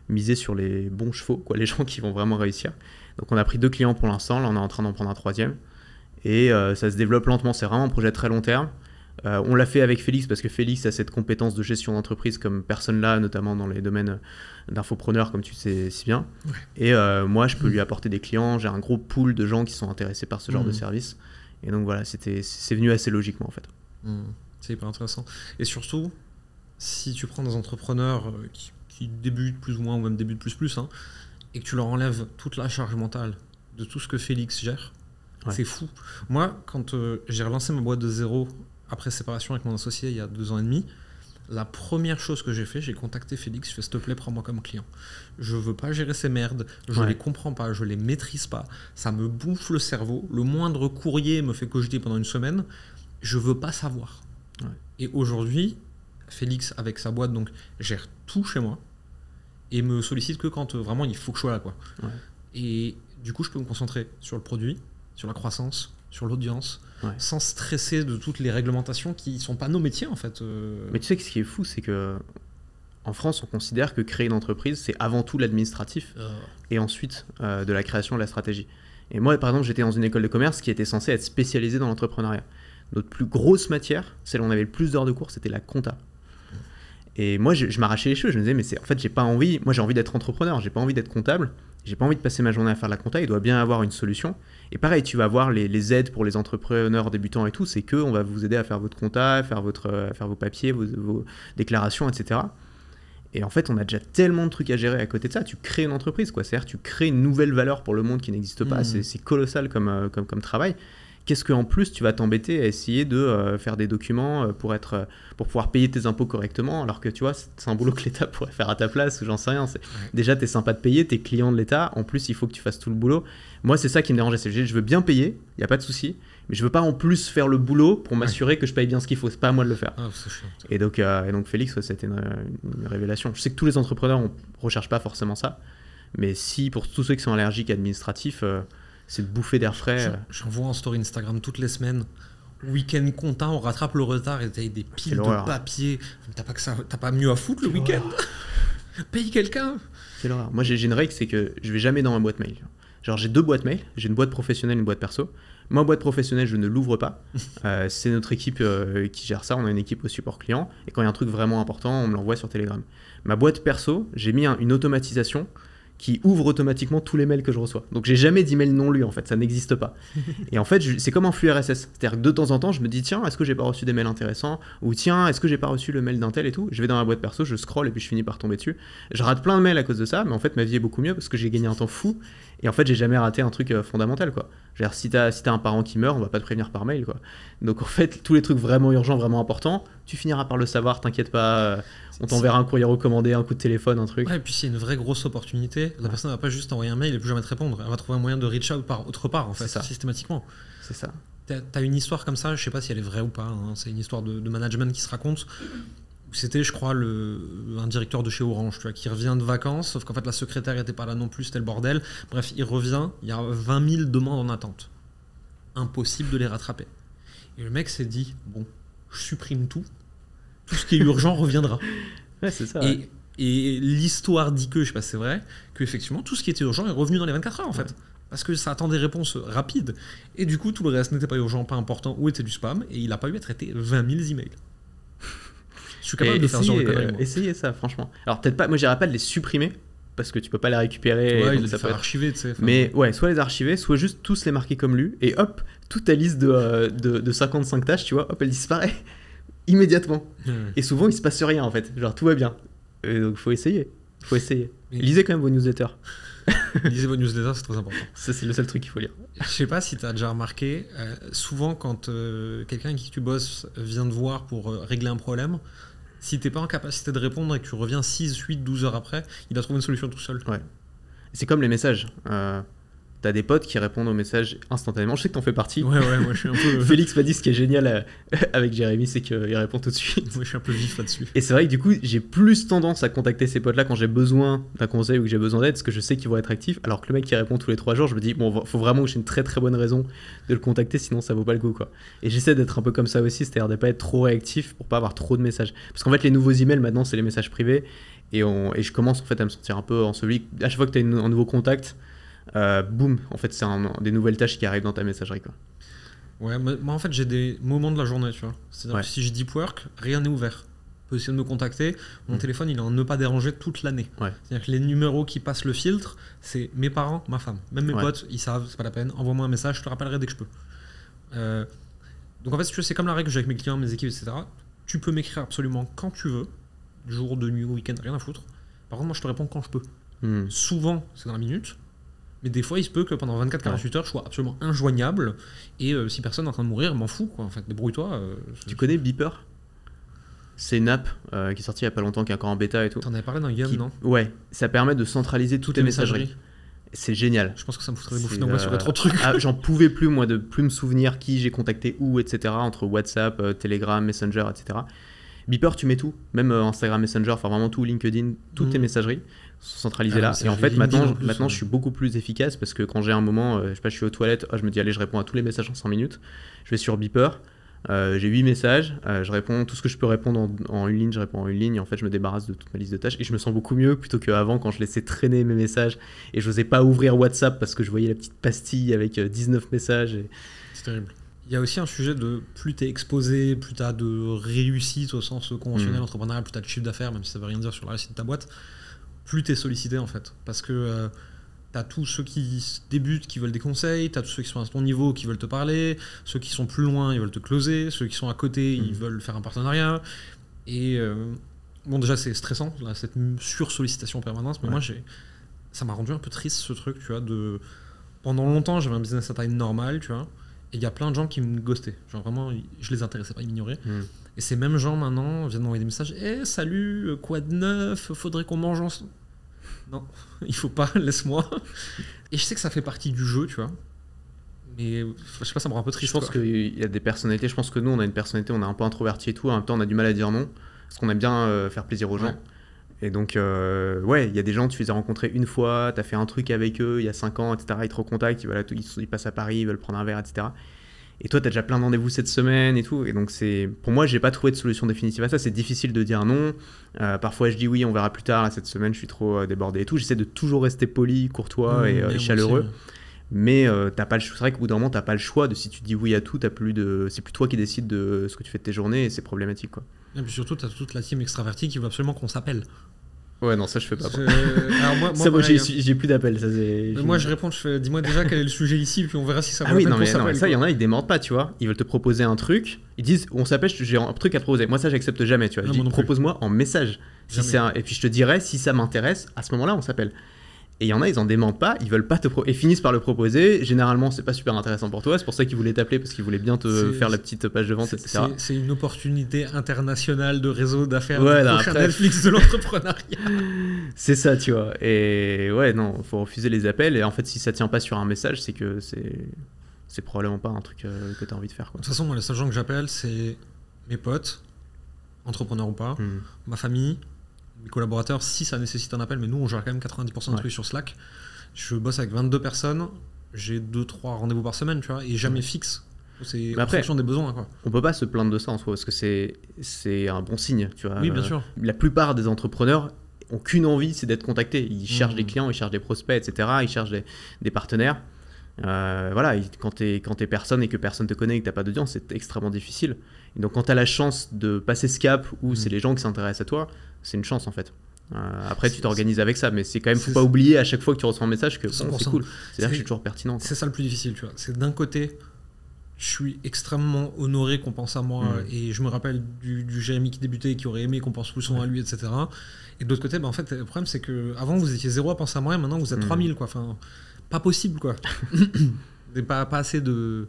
miser sur les bons chevaux, quoi, les gens qui vont vraiment réussir. Donc on a pris 2 clients pour l'instant, là on est en train d'en prendre un 3e. Et ça se développe lentement, c'est vraiment un projet très long terme. On l'a fait avec Félix parce que Félix a cette compétence de gestion d'entreprise comme personne là, notamment dans les domaines d'infopreneurs comme tu sais si bien. Ouais. Et moi, je peux lui apporter des clients. J'ai un gros pool de gens qui sont intéressés par ce genre de service. Et donc voilà, c'est venu assez logiquement en fait. C'est hyper intéressant. Et surtout, si tu prends des entrepreneurs qui débutent plus ou moins ou même débutent plus, hein, et que tu leur enlèves toute la charge mentale de tout ce que Félix gère, c'est fou. Moi, quand j'ai relancé ma boîte de zéro après séparation avec mon associé il y a 2 ans et demi, la première chose que j'ai fait, j'ai contacté Félix, je fais s'il te plaît, prends-moi comme client. Je veux pas gérer ces merdes, je les comprends pas, je les maîtrise pas, ça me bouffe le cerveau, le moindre courrier me fait cogiter pendant une semaine, je veux pas savoir. Et aujourd'hui, Félix, avec sa boîte, donc, gère tout chez moi et me sollicite que quand vraiment il faut que je sois là, quoi. Et du coup, je peux me concentrer sur le produit, sur la croissance, sur l'audience, sans stresser de toutes les réglementations qui sont pas nos métiers en fait. Mais tu sais que ce qui est fou, c'est que en France, on considère que créer une entreprise, c'est avant tout l'administratif et ensuite de la création de la stratégie. Et moi, par exemple, j'étais dans une école de commerce qui était censée être spécialisée dans l'entrepreneuriat. Notre plus grosse matière, celle où on avait le plus d'heures de cours, c'était la compta. Et moi, je m'arrachais les cheveux. Je me disais, mais en fait, j'ai pas envie. Moi, j'ai envie d'être entrepreneur. J'ai pas envie d'être comptable. J'ai pas envie de passer ma journée à faire de la compta. Il doit bien avoir une solution. Et pareil, tu vas voir les aides pour les entrepreneurs débutants et tout. C'est qu'on va vous aider à faire votre compta, à faire vos papiers, vos déclarations, etc. Et en fait, on a déjà tellement de trucs à gérer à côté de ça. Tu crées une entreprise, quoi. C'est-à-dire, tu crées une nouvelle valeur pour le monde qui n'existe pas. C'est colossal comme travail. Qu'est-ce qu'en plus tu vas t'embêter à essayer de faire des documents pour pouvoir payer tes impôts correctement, alors que tu vois, c'est un boulot que l'État pourrait faire à ta place, ou j'en sais rien. Déjà, t'es sympa de payer, t'es client de l'État, en plus il faut que tu fasses tout le boulot. Moi, c'est ça qui me dérangeait, c'est que je veux bien payer, il n'y a pas de souci, mais je veux pas en plus faire le boulot pour m'assurer que je paye bien ce qu'il faut, c'est pas à moi de le faire. Et donc Félix, c'était une révélation. Je sais que tous les entrepreneurs ne recherchent pas forcément ça, mais si pour tous ceux qui sont allergiques administratifs, c'est de bouffer d'air frais. J'envoie en story Instagram toutes les semaines. Week-end compta, on rattrape le retard et t'as des piles de papier. T'as pas mieux à foutre le week-end. Paye quelqu'un. C'est l'horreur. Moi, j'ai une règle, c'est que je vais jamais dans ma boîte mail. Genre, j'ai 2 boîtes mail. J'ai une boîte professionnelle et une boîte perso. Ma boîte professionnelle, je ne l'ouvre pas. C'est notre équipe qui gère ça. On a une équipe au support client. Et quand il y a un truc vraiment important, on me l'envoie sur Telegram. Ma boîte perso, j'ai mis une automatisation qui ouvre automatiquement tous les mails que je reçois. Donc j'ai jamais d'email non lu en fait, ça n'existe pas. Et en fait, c'est comme un flux RSS. C'est-à-dire que de temps en temps, je me dis tiens, est-ce que j'ai pas reçu des mails intéressants, ou tiens, est-ce que j'ai pas reçu le mail d'un tel et tout. Je vais dans ma boîte perso, je scrolle et puis je finis par tomber dessus. Je rate plein de mails à cause de ça, mais en fait ma vie est beaucoup mieux parce que j'ai gagné un temps fou et en fait j'ai jamais raté un truc fondamental quoi. Genre, si t'as un parent qui meurt, on va pas te prévenir par mail quoi. Donc en fait, tous les trucs vraiment urgents, vraiment importants, tu finiras par le savoir, t'inquiète pas. On t'enverra un courrier recommandé, un coup de téléphone, un truc. Ouais, et puis s'il y a une vraie grosse opportunité, la personne va pas juste envoyer un mail et plus jamais te répondre. Elle va trouver un moyen de reach out par autre part, en fait, systématiquement. C'est ça. T'as une histoire comme ça, je sais pas si elle est vraie ou pas, hein, c'est une histoire de management qui se raconte. C'était, je crois, un directeur de chez Orange, tu vois, qui revient de vacances, sauf qu'en fait la secrétaire n'était pas là non plus, c'était le bordel. Bref, il revient, il y a 20 000 demandes en attente. Impossible de les rattraper. Et le mec s'est dit, bon, je supprime tout ce qui est urgent reviendra. Ouais, c'est ça. Et l'histoire dit que, je sais pas si c'est vrai, qu'effectivement tout ce qui était urgent est revenu dans les 24 heures en fait. Parce que ça attend des réponses rapides. Et du coup, tout le reste n'était pas urgent, pas important, ou était du spam, et il n'a pas eu à traiter 20 000 emails. Je suis capable de faire ce genre de conneries. Essayez ça, franchement. Alors peut-être pas, moi j'irais pas de les supprimer, parce que tu peux pas les récupérer. Ouais, il les faire archiver, tu sais. Mais ouais, soit les archiver, soit juste tous les marquer comme lus, et hop, toute ta liste de 55 tâches, tu vois, hop, elle disparaît immédiatement. Et souvent, il se passe rien en fait. Genre, tout va bien. Donc faut essayer. Lisez quand même vos newsletters. Lisez vos newsletters, c'est très important. Ça, c'est le seul truc qu'il faut lire. Je sais pas si tu as déjà remarqué, souvent quand quelqu'un avec qui tu bosses vient te voir pour régler un problème, si t'es pas en capacité de répondre et que tu reviens 6, 8, 12 heures après, il a trouvé une solution tout seul. Ouais. C'est comme les messages. T'as des potes qui répondent aux messages instantanément. Je sais que t'en fais partie. Ouais, moi je suis un peu... Félix m'a dit ce qui est génial avec Jérémy, c'est qu'il répond tout de suite. Moi je suis un peu vif là-dessus. Et c'est vrai que du coup, j'ai plus tendance à contacter ces potes-là quand j'ai besoin d'un conseil ou que j'ai besoin d'aide, parce que je sais qu'ils vont être actifs. Alors que le mec qui répond tous les 3 jours, je me dis, bon, faut vraiment que j'ai une très très bonne raison de le contacter, sinon ça vaut pas le coup, quoi. Et j'essaie d'être un peu comme ça aussi, c'est-à-dire de pas être trop réactif pour pas avoir trop de messages. Parce qu'en fait, les nouveaux emails maintenant, c'est les messages privés. Et je commence en fait à me sentir un peu enseveli. À chaque fois que t'as un nouveau contact, boum, en fait c'est des nouvelles tâches qui arrivent dans ta messagerie, quoi. Ouais, moi en fait j'ai des moments de la journée, tu vois. C'est-à-dire que si je deep work, rien n'est ouvert. On peut essayer de me contacter, mon téléphone il est en ne pas déranger toute l'année. C'est-à-dire que les numéros qui passent le filtre, c'est mes parents, ma femme. Même mes potes, ils savent, c'est pas la peine, envoie-moi un message, je te rappellerai dès que je peux. Donc en fait, si tu veux, c'est comme la règle que j'ai avec mes clients, mes équipes, etc. Tu peux m'écrire absolument quand tu veux, jour, de nuit, week-end, rien à foutre. Par contre, moi je te réponds quand je peux. Souvent, c'est dans la minute. Mais des fois, il se peut que pendant 24-48 heures, je sois absolument injoignable. Et si personne est en train de mourir, m'en fous, quoi. En fait, débrouille-toi. Tu connais Beeper ? C'est une app qui est sortie il n'y a pas longtemps, qui est encore en bêta et tout. T'en avais parlé dans Yum, non ? Ouais, ça permet de centraliser toutes les messageries. C'est génial. Je pense que ça me foutrait des bouffes dans moi sur trop de trucs. J'en pouvais plus, moi, de plus me souvenir qui j'ai contacté où, etc. Entre WhatsApp, Telegram, Messenger, etc. Beeper, tu mets tout, même Instagram, Messenger, enfin vraiment tout, LinkedIn, toutes tes messageries sont centralisées là. Et en fait, maintenant je suis beaucoup plus efficace parce que quand j'ai un moment, je sais pas, je suis aux toilettes, je me dis allez, je réponds à tous les messages en 5 minutes. Je vais sur Beeper, j'ai 8 messages, je réponds tout ce que je peux répondre en une ligne, je réponds en une ligne. Et en fait, je me débarrasse de toute ma liste de tâches et je me sens beaucoup mieux plutôt qu'avant quand je laissais traîner mes messages et je n'osais pas ouvrir WhatsApp parce que je voyais la petite pastille avec 19 messages. C'est terrible. Il y a aussi un sujet de plus t'es exposé, plus t'as de réussite au sens conventionnel entrepreneurial, plus t'as de chiffre d'affaires, même si ça veut rien dire sur la réussite de ta boîte, plus t'es sollicité en fait. Parce que t'as tous ceux qui débutent qui veulent des conseils, t'as tous ceux qui sont à ton niveau qui veulent te parler, ceux qui sont plus loin ils veulent te closer, ceux qui sont à côté ils veulent faire un partenariat. Et bon, déjà c'est stressant, là, cette sursollicitation permanente, mais moi ça m'a rendu un peu triste ce truc, tu vois, de... Pendant longtemps j'avais un business à taille normale, tu vois. Et il y a plein de gens qui me ghostaient. Genre vraiment, je les intéressais pas, ils m'ignoraient. Et ces mêmes gens maintenant viennent m'envoyer des messages. Salut, quoi de neuf ? Faudrait qu'on mange ensemble. Non, il faut pas, laisse-moi. Et je sais que ça fait partie du jeu, tu vois. Mais je sais pas, ça me rend un peu triste. Je pense qu'il y a des personnalités. Je pense que nous, on a une personnalité, on est un peu introverti et tout. En même temps, on a du mal à dire non. Parce qu'on aime bien faire plaisir aux gens. Et donc, il y a des gens, tu les as rencontrés une fois, tu as fait un truc avec eux il y a 5 ans, etc. Ils te recontactent, ils passent à Paris, ils veulent prendre un verre, etc. Et toi, tu as déjà plein de rendez-vous cette semaine et tout. Et donc, pour moi, j'ai pas trouvé de solution définitive à ça. C'est difficile de dire non. Parfois, je dis oui, on verra plus tard. Là, cette semaine, je suis trop débordé et tout. J'essaie de toujours rester poli, courtois et chaleureux. Mais t'as pas c'est vrai qu'au bout d'un moment, t'as pas le choix de si tu dis oui à tout, c'est plus toi qui décides de ce que tu fais de tes journées et c'est problématique, quoi. Et puis surtout, t'as toute la team extravertie qui veut absolument qu'on s'appelle. Ouais, non, ça je fais pas. Alors moi j'ai plus d'appels. Moi je réponds, je fais dis-moi déjà quel est le sujet ici, puis on verra si ça vaut la la peine qu'on s'appelle. s'appelle. Ça, il y en a, ils démordent pas, tu vois. Ils veulent te proposer un truc, ils disent on s'appelle, j'ai un truc à te proposer. Moi, ça j'accepte jamais, tu vois. Je dis propose-moi en message. Et puis je te dirai si ça m'intéresse, à ce moment-là, on s'appelle. Et il y en a, ils en démentent pas, ils veulent pas et finissent par le proposer. Généralement, c'est pas super intéressant pour toi, c'est pour ça qu'ils voulaient t'appeler, parce qu'ils voulaient bien te faire la petite page de vente, etc. C'est une opportunité internationale de réseau d'affaires, ouais, du prochain Netflix de l'entrepreneuriat. C'est ça, tu vois. Et ouais, non, faut refuser les appels. Et en fait, si ça tient pas sur un message, c'est que c'est probablement pas un truc que t'as envie de faire, quoi. De toute façon, moi, les seuls gens que j'appelle, c'est mes potes, entrepreneur ou pas, ma famille, mes collaborateurs, si ça nécessite un appel, mais nous on gère quand même 90% de trucs sur Slack. Je bosse avec 22 personnes, j'ai 2-3 rendez-vous par semaine, tu vois, et jamais fixe. C'est en fonction des besoins, quoi. On peut pas se plaindre de ça en soi, parce que c'est un bon signe, tu vois. Oui, bien sûr. La plupart des entrepreneurs ont qu'une envie, c'est d'être contactés. Ils cherchent des clients, ils cherchent des prospects, etc. Ils cherchent des partenaires. Voilà, quand t'es personne et que personne te connaît et que t'as pas d'audience, c'est extrêmement difficile. Et donc quand t'as la chance de passer ce cap où c'est les gens qui s'intéressent à toi, c'est une chance en fait. Après tu t'organises avec ça, mais c'est quand même, faut pas oublier à chaque fois que tu reçois un message que bon, c'est cool. C'est-à-dire que je suis toujours pertinent, quoi. C'est ça le plus difficile, tu vois. C'est d'un côté, je suis extrêmement honoré qu'on pense à moi et je me rappelle du Jérémy qui débutait et qui aurait aimé qu'on pense plus souvent à lui, etc. Et de l'autre côté, en fait, le problème c'est que avant vous étiez 0 à penser à moi et maintenant vous êtes 3000, quoi. Enfin, pas possible, quoi. pas assez de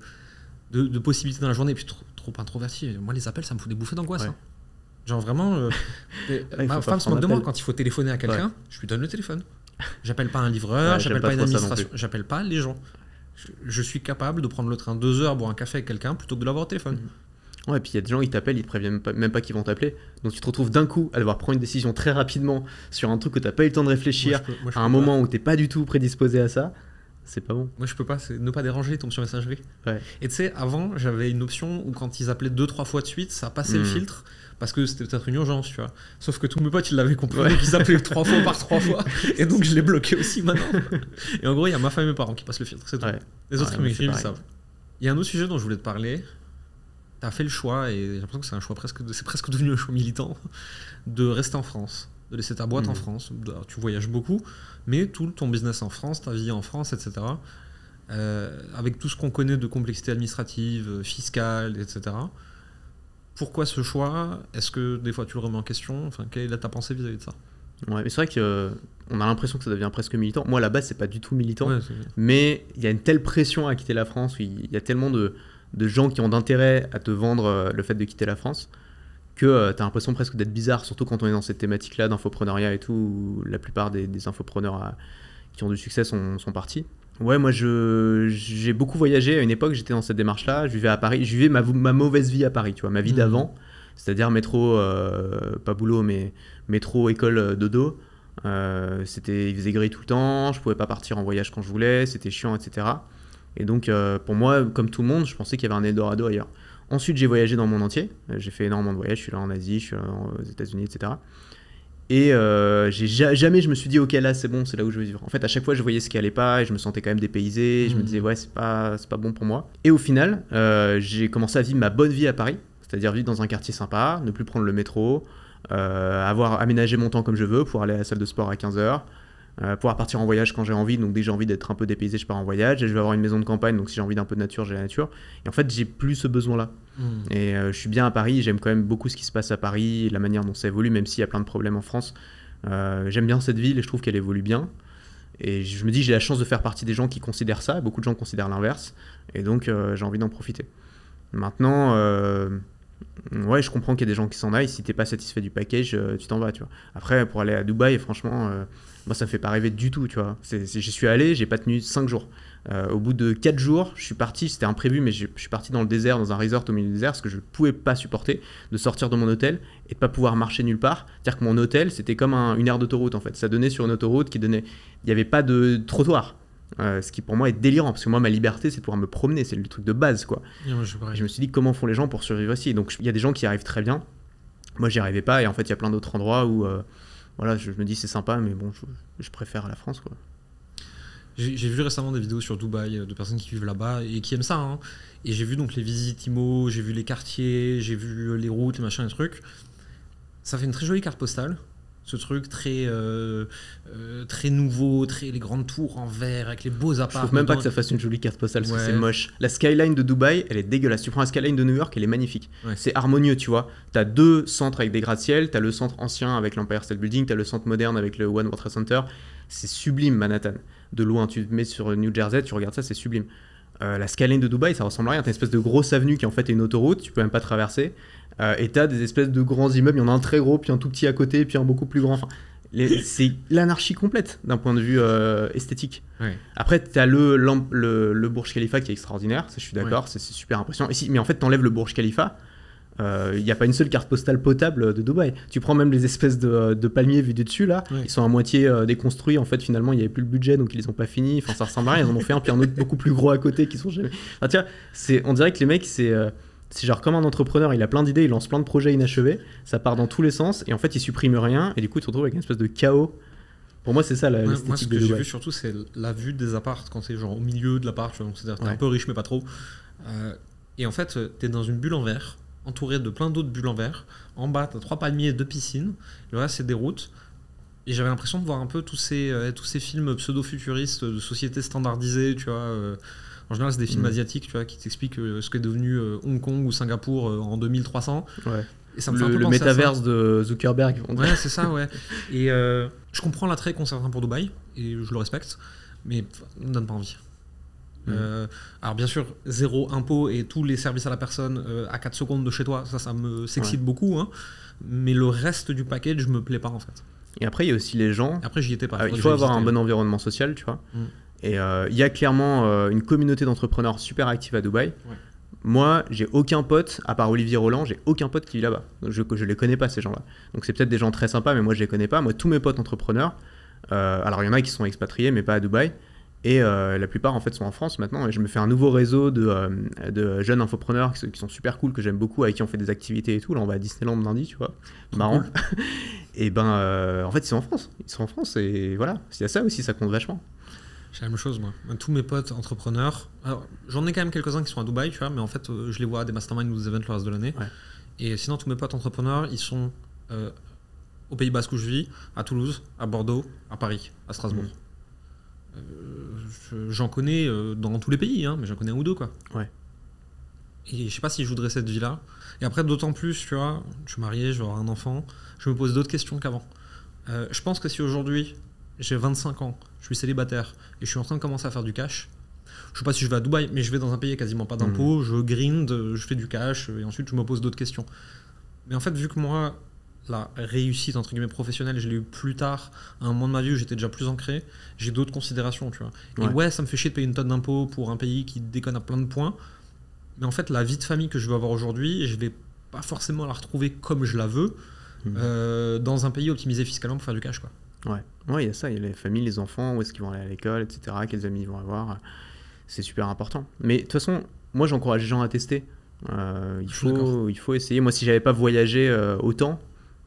possibilités dans la journée et puis trop introverti. Moi les appels ça me fout des bouffées d'angoisse. Genre vraiment, ma femme se moque de moi quand il faut téléphoner à quelqu'un, je lui donne le téléphone. J'appelle pas un livreur, j'appelle pas une administration, j'appelle pas les gens. Je suis capable de prendre le train 2 heures, boire un café avec quelqu'un plutôt que de l'avoir au téléphone. Ouais, et puis il y a des gens, ils t'appellent, ils te préviennent même pas qu'ils vont t'appeler. Donc tu te retrouves d'un coup à devoir prendre une décision très rapidement sur un truc que t'as pas eu le temps de réfléchir, à un moment où t'es pas du tout prédisposé à ça. C'est pas bon. Moi je peux pas, c'est ne pas déranger, il tombe sur messagerie. Et tu sais, avant j'avais une option où quand ils appelaient 2-3 fois de suite, ça passait le filtre parce que c'était peut-être une urgence, tu vois. Sauf que tous mes potes ils l'avaient compris, donc ils appelaient 3 fois par 3 fois et donc je l'ai bloqué aussi maintenant. Et en gros, il y a ma femme et mes parents qui passent le filtre, c'est tout. Les autres qui m'écrivent, ils savent. Il y a un autre sujet dont je voulais te parler. T'as fait le choix, et j'ai l'impression que c'est un choix c'est presque devenu un choix militant, de rester en France, de laisser ta boîte en France. Tu voyages beaucoup, mais tout ton business en France, ta vie en France, etc. Avec tout ce qu'on connaît de complexité administrative, fiscale, etc. Pourquoi ce choix ? Est-ce que des fois tu le remets en question ? Enfin, quelle est ta pensée vis-à-vis de ça ? Ouais, mais c'est vrai qu'on a l'impression que ça devient presque militant. Moi, à la base, c'est pas du tout militant, mais il y a une telle pression à quitter la France, où il y a tellement de gens qui ont d'intérêt à te vendre le fait de quitter la France, que tu as l'impression presque d'être bizarre, surtout quand on est dans cette thématique-là d'infopreneuriat et tout, où la plupart des infopreneurs qui ont du succès sont partis. Ouais, moi j'ai beaucoup voyagé. À une époque, j'étais dans cette démarche-là. Je vivais à Paris. Je vivais ma mauvaise vie à Paris, tu vois, ma vie d'avant, c'est-à-dire métro, pas boulot, mais métro, école, dodo. Il faisait gris tout le temps. Je pouvais pas partir en voyage quand je voulais. C'était chiant, etc. Et donc, pour moi, comme tout le monde, je pensais qu'il y avait un Eldorado ailleurs. Ensuite, j'ai voyagé dans le monde entier. J'ai fait énormément de voyages. Je suis là en Asie, je suis là aux États-Unis, etc. Et jamais je me suis dit, ok, là, c'est bon, c'est là où je veux vivre. En fait, à chaque fois, je voyais ce qui allait pas et je me sentais quand même dépaysé. Je me disais, ouais, c'est pas bon pour moi. Et au final, j'ai commencé à vivre ma bonne vie à Paris, c'est-à-dire vivre dans un quartier sympa, ne plus prendre le métro, avoir aménagé mon temps comme je veux, pouvoir aller à la salle de sport à 15h. Pouvoir partir en voyage quand j'ai envie, donc dès que j'ai envie d'être un peu dépaysé, je pars en voyage. Et je vais avoir une maison de campagne, donc si j'ai envie d'un peu de nature, j'ai la nature. Et en fait, j'ai plus ce besoin-là. Et je suis bien à Paris, j'aime quand même beaucoup ce qui se passe à Paris, la manière dont ça évolue, même s'il y a plein de problèmes en France. J'aime bien cette ville et je trouve qu'elle évolue bien. Et je me dis, j'ai la chance de faire partie des gens qui considèrent ça. Beaucoup de gens considèrent l'inverse. Et donc, j'ai envie d'en profiter. Maintenant, ouais, je comprends qu'il y a des gens qui s'en aillent. Si t'es pas satisfait du package, tu t'en vas, tu vois. Après, pour aller à Dubaï, franchement, moi, ça me fait pas rêver du tout, tu vois. J'y suis allé, j'ai pas tenu 5 jours. Au bout de 4 jours, je suis parti, c'était imprévu, mais je suis parti dans le désert, dans un resort au milieu du désert, parce que je pouvais pas supporter de sortir de mon hôtel et de pas pouvoir marcher nulle part. C'est-à-dire que mon hôtel, c'était comme une aire d'autoroute, en fait. Ça donnait sur une autoroute il y avait pas de trottoir. Ce qui pour moi est délirant, parce que moi ma liberté c'est de pouvoir me promener, c'est le truc de base, quoi. Je me suis dit comment font les gens pour survivre ici. Donc il y a des gens qui y arrivent très bien, moi j'y arrivais pas, et en fait il y a plein d'autres endroits où voilà, je me dis c'est sympa, mais bon, je préfère la France, quoi. J'ai vu récemment des vidéos sur Dubaï de personnes qui vivent là-bas et qui aiment ça, hein. Et j'ai vu donc les visites IMO, j'ai vu les quartiers, j'ai vu les routes, les machins, les trucs. Ça fait une très jolie carte postale. Ce truc très nouveau, les grandes tours en verre avec les beaux apparts. Je trouve même pas que ça fasse une jolie carte postale, parce que c'est moche. La skyline de Dubaï, elle est dégueulasse. Tu prends la skyline de New York, elle est magnifique. C'est harmonieux, tu vois. T'as 2 centres avec des gratte-ciel, t'as le centre ancien avec l'Empire State Building, t'as le centre moderne avec le One World Trade Center. C'est sublime, Manhattan. De loin, tu te mets sur New Jersey, tu regardes ça, c'est sublime. La skyline de Dubaï, ça ressemble à rien. T'as une espèce de grosse avenue qui en fait est une autoroute, tu peux même pas traverser. Et t'as des espèces de grands immeubles, il y en a un très gros, puis un tout petit à côté, puis un beaucoup plus grand. Enfin, c'est l'anarchie complète d'un point de vue esthétique. Après, t'as le Burj Khalifa qui est extraordinaire, ça je suis d'accord, c'est super impressionnant. Mais en fait, t'enlèves le Burj Khalifa, Il n'y a pas une seule carte postale potable de Dubaï. Tu prends même les espèces de palmiers vus du dessus là, ils sont à moitié déconstruits. En fait, finalement, il n'y avait plus le budget, donc ils les ont pas finis. Enfin, ça ressemble à rien. Ils en ont fait un, puis un autre beaucoup plus gros à côté qui sont jamais. Enfin, tu vois, on dirait que les mecs, c'est genre comme un entrepreneur, il a plein d'idées, il lance plein de projets inachevés, ça part dans tous les sens, et en fait, il supprime rien, et du coup, tu te retrouves avec une espèce de chaos. Pour moi, c'est ça l'esthétique moi, ce de que Dubaï. j'ai vu surtout, c'est la vue des apparts quand c'est genre au milieu de l'appart, tu vois, donc c'est-à-dire t'es un peu riche mais pas trop. Et en fait, t'es dans une bulle en verre, entouré de plein d'autres bulles en verre. En bas, t'as 3 palmiers, 2 piscines. Le reste, c'est des routes. Et j'avais l'impression de voir un peu tous ces films pseudo-futuristes de sociétés standardisées, tu vois. En général, c'est des films asiatiques, tu vois, qui t'expliquent ce qu'est devenu Hong Kong ou Singapour en 2300. Ouais. Et ça me fait un peu le penser métaverse de Zuckerberg. Ouais, c'est ça, ouais. Et je comprends l'attrait qu'ont certains pour Dubaï, et je le respecte, mais ça me donne pas envie. Alors bien sûr, 0 impôt et tous les services à la personne à 4 secondes de chez toi, ça me s'excite beaucoup, hein, mais le reste du package me plaît pas en fait. Et après, il y a aussi les gens. Après, j'y étais pas. Il faut avoir un bon environnement social, tu vois. Et il y a clairement une communauté d'entrepreneurs super active à Dubaï. Ouais. Moi, j'ai aucun pote, à part Olivier Roland, j'ai aucun pote qui vit là-bas. Je les connais pas, ces gens-là. Donc c'est peut-être des gens très sympas, mais moi, je les connais pas. Moi, tous mes potes entrepreneurs, alors il y en a qui sont expatriés, mais pas à Dubaï. Et la plupart en fait sont en France maintenant, et je me fais un nouveau réseau de jeunes infopreneurs qui sont super cool, que j'aime beaucoup, avec qui on fait des activités et tout. Là on va à Disneyland lundi, tu vois, marrant. Cool. Et en fait ils sont en France et voilà, il y a ça aussi, ça compte vachement. J'ai la même chose moi, tous mes potes entrepreneurs, alors j'en ai quand même quelques-uns qui sont à Dubaï, tu vois, mais en fait je les vois à des masterminds ou des events le reste de l'année. Ouais. Et sinon tous mes potes entrepreneurs ils sont au Pays Basque où je vis, à Toulouse, à Bordeaux, à Paris, à Strasbourg. J'en connais dans tous les pays, hein, mais j'en connais un ou deux, quoi. Ouais. Et je sais pas si je voudrais cette vie-là. Et après, d'autant plus, tu vois, je suis marié, je vais avoir un enfant, je me pose d'autres questions qu'avant. Je pense que si aujourd'hui, j'ai 25 ans, je suis célibataire et je suis en train de commencer à faire du cash, je sais pas si je vais à Dubaï, mais je vais dans un pays avec quasiment pas d'impôts, je grind, je fais du cash, et ensuite je me pose d'autres questions. Mais en fait, vu que moi, la réussite entre guillemets professionnelle, je l'ai eu plus tard, à un moment de ma vie où j'étais déjà plus ancré, j'ai d'autres considérations, tu vois. Et ouais, ça me fait chier de payer une tonne d'impôts pour un pays qui déconne à plein de points, mais en fait la vie de famille que je veux avoir aujourd'hui, je vais pas forcément la retrouver comme je la veux dans un pays optimisé fiscalement pour faire du cash, quoi. Ouais, il y a ça, il y a les familles, les enfants, où est-ce qu'ils vont aller à l'école, etc., quels amis ils vont avoir, c'est super important. Mais de toute façon, moi j'encourage les gens à tester. Il faut essayer. Moi, si j'avais pas voyagé autant,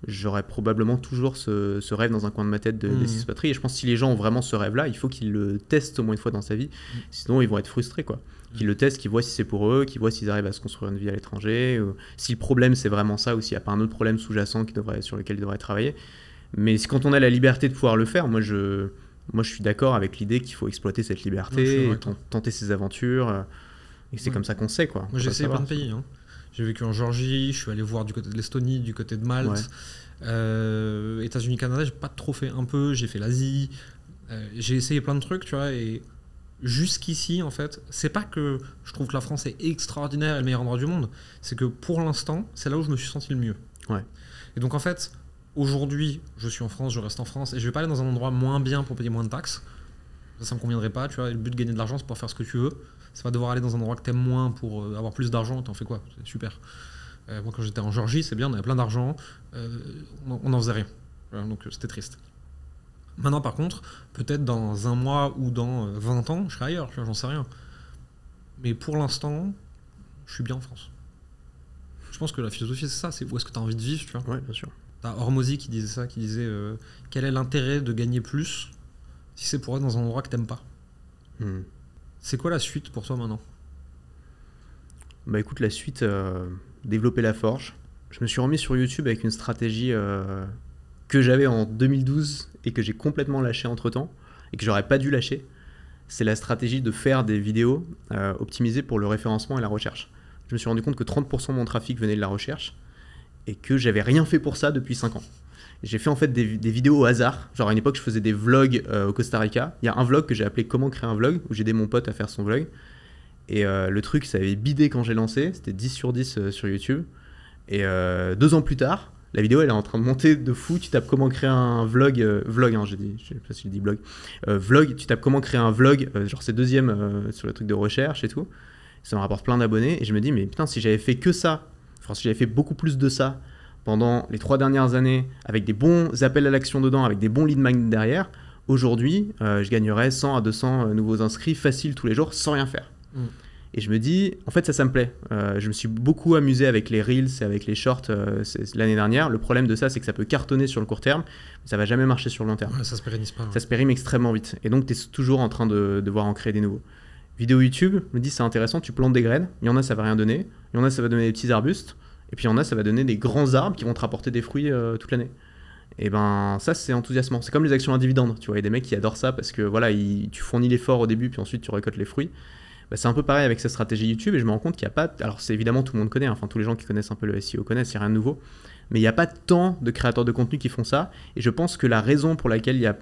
j'aurais probablement toujours ce rêve dans un coin de ma tête de s'expatrier. Et je pense que si les gens ont vraiment ce rêve-là, il faut qu'ils le testent au moins une fois dans sa vie. Sinon, ils vont être frustrés, quoi. Qu'ils le testent, qu'ils voient si c'est pour eux, qu'ils voient s'ils arrivent à se construire une vie à l'étranger, ou si le problème c'est vraiment ça, ou s'il n'y a pas un autre problème sous-jacent sur lequel ils devraient travailler. Mais quand on a la liberté de pouvoir le faire, moi je suis d'accord avec l'idée qu'il faut exploiter cette liberté, tenter ses aventures. Et c'est comme ça qu'on sait, quoi. Moi j'ai essayé plein de pays, hein. J'ai vécu en Géorgie, je suis allé voir du côté de l'Estonie, du côté de Malte, États-Unis, Canada, j'ai pas trop fait un peu, j'ai fait l'Asie, j'ai essayé plein de trucs, tu vois, et jusqu'ici, en fait, c'est pas que je trouve que la France est extraordinaire et le meilleur endroit du monde, c'est que pour l'instant, c'est là où je me suis senti le mieux. Ouais. Et donc en fait, aujourd'hui, je suis en France, je reste en France, et je vais pas aller dans un endroit moins bien pour payer moins de taxes, ça me conviendrait pas, tu vois, et le but de gagner de l'argent, c'est pour faire ce que tu veux. C'est pas devoir aller dans un endroit que t'aimes moins pour avoir plus d'argent, t'en fais quoi? C'est super. Moi quand j'étais en Géorgie, c'est bien, on avait plein d'argent, on n'en faisait rien. Donc c'était triste. Maintenant par contre, peut-être dans un mois ou dans 20 ans, je serai ailleurs, tu vois, j'en sais rien. Mais pour l'instant, je suis bien en France. Je pense que la philosophie c'est ça, c'est où est-ce que t'as envie de vivre, tu vois. Ouais, bien sûr. T'as Hormozy qui disait ça, qui disait quel est l'intérêt de gagner plus si c'est pour être dans un endroit que t'aimes pas. C'est quoi la suite pour toi maintenant? Bah écoute, la suite, développer la forge. Je me suis remis sur YouTube avec une stratégie que j'avais en 2012 et que j'ai complètement lâché entre-temps et que j'aurais pas dû lâcher. C'est la stratégie de faire des vidéos optimisées pour le référencement et la recherche. Je me suis rendu compte que 30% de mon trafic venait de la recherche et que j'avais rien fait pour ça depuis 5 ans. J'ai fait en fait des vidéos au hasard. Genre à une époque, je faisais des vlogs au Costa Rica. Il y a un vlog que j'ai appelé Comment créer un vlog, où j'ai aidé mon pote à faire son vlog. Et le truc, ça avait bidé quand j'ai lancé. C'était 10 sur 10 sur YouTube. Et 2 ans plus tard, la vidéo, elle est en train de monter de fou. Tu tapes comment créer un vlog. Vlog, hein, j'ai dit. Je sais pas si je dis blog. Vlog, tu tapes comment créer un vlog. Genre c'est deuxième sur le truc de recherche et tout. Ça me rapporte plein d'abonnés. Et je me dis, mais putain, si j'avais fait que ça enfin, si j'avais fait beaucoup plus de ça pendant les 3 dernières années, avec des bons appels à l'action dedans, avec des bons lead magnets derrière, aujourd'hui, je gagnerais 100 à 200 nouveaux inscrits faciles tous les jours sans rien faire. Et je me dis, en fait, ça me plaît. Je me suis beaucoup amusé avec les Reels et avec les Shorts l'année dernière. Le problème de ça, c'est que ça peut cartonner sur le court terme, mais ça va jamais marcher sur le long terme. Ouais, ça se pérennise pas. Ça se périme extrêmement vite. Et donc, tu es toujours en train de devoir en créer des nouveaux. Vidéo YouTube, je me dis, c'est intéressant, tu plantes des graines. Il y en a, ça va rien donner. Il y en a, ça va donner des petits arbustes. Et puis, il y en a, ça va donner des grands arbres qui vont te rapporter des fruits toute l'année. Et ben, ça, c'est enthousiasmant. C'est comme les actions à dividendes. Tu vois, il y a des mecs qui adorent ça parce que voilà, tu fournis l'effort au début, puis ensuite, tu récoltes les fruits. Bah, c'est un peu pareil avec cette stratégie YouTube et je me rends compte qu'il n'y a pas... Alors c'est évidemment tout le monde connaît, enfin tous les gens qui connaissent un peu le SEO connaissent, il n'y a rien de nouveau. Mais il n'y a pas tant de créateurs de contenu qui font ça. Et je pense que la raison pour laquelle il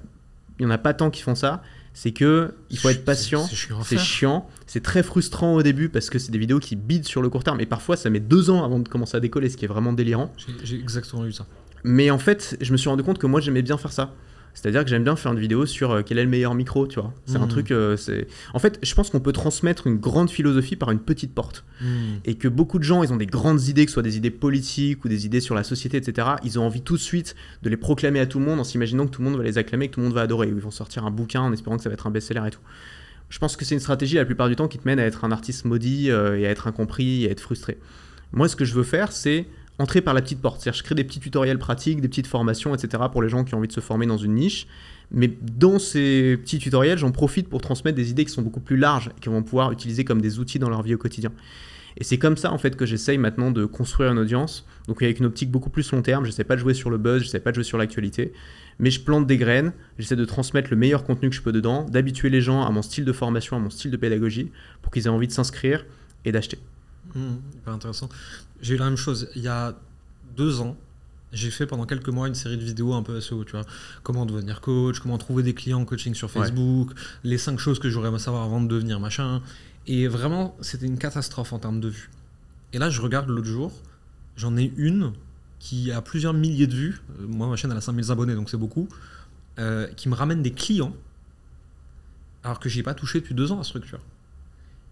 n'y en a pas tant qui font ça, c'est qu'il faut être patient, c'est chiant, c'est très frustrant au début parce que c'est des vidéos qui bident sur le court terme. Et parfois ça met 2 ans avant de commencer à décoller, ce qui est vraiment délirant. J'ai exactement eu ça. Mais en fait, je me suis rendu compte que moi j'aimais bien faire ça. C'est-à-dire que j'aime bien faire une vidéo sur quel est le meilleur micro, tu vois. C'est un truc... En fait, je pense qu'on peut transmettre une grande philosophie par une petite porte. Et que beaucoup de gens, ils ont des grandes idées, que ce soit des idées politiques ou des idées sur la société, etc. Ils ont envie tout de suite de les proclamer à tout le monde en s'imaginant que tout le monde va les acclamer, que tout le monde va adorer. Ou ils vont sortir un bouquin en espérant que ça va être un best-seller et tout. Je pense que c'est une stratégie la plupart du temps qui te mène à être un artiste maudit et à être incompris et à être frustré. Moi, ce que je veux faire, c'est entrer par la petite porte. C'est-à-dire, je crée des petits tutoriels pratiques, des petites formations, etc. pour les gens qui ont envie de se former dans une niche. Mais dans ces petits tutoriels, j'en profite pour transmettre des idées qui sont beaucoup plus larges et qu'ils vont pouvoir utiliser comme des outils dans leur vie au quotidien. Et c'est comme ça en fait que j'essaye maintenant de construire une audience. Donc avec une optique beaucoup plus long terme, je n'essaie pas de jouer sur le buzz, je n'essaie pas de jouer sur l'actualité, mais je plante des graines, j'essaie de transmettre le meilleur contenu que je peux dedans, d'habituer les gens à mon style de formation, à mon style de pédagogie, pour qu'ils aient envie de s'inscrire et d'acheter. Hyper intéressant. J'ai eu la même chose. Il y a 2 ans, j'ai fait pendant quelques mois une série de vidéos un peu SEO, tu vois. Comment devenir coach, comment trouver des clients en coaching sur Facebook, les 5 choses que j'aurais à savoir avant de devenir machin. Et vraiment, c'était une catastrophe en termes de vues. Et là, je regarde l'autre jour, j'en ai une qui a plusieurs milliers de vues. Moi, ma chaîne, elle a 5000 abonnés, donc c'est beaucoup. Qui me ramène des clients, alors que j'y ai pas touché depuis 2 ans à ce truc, tu vois.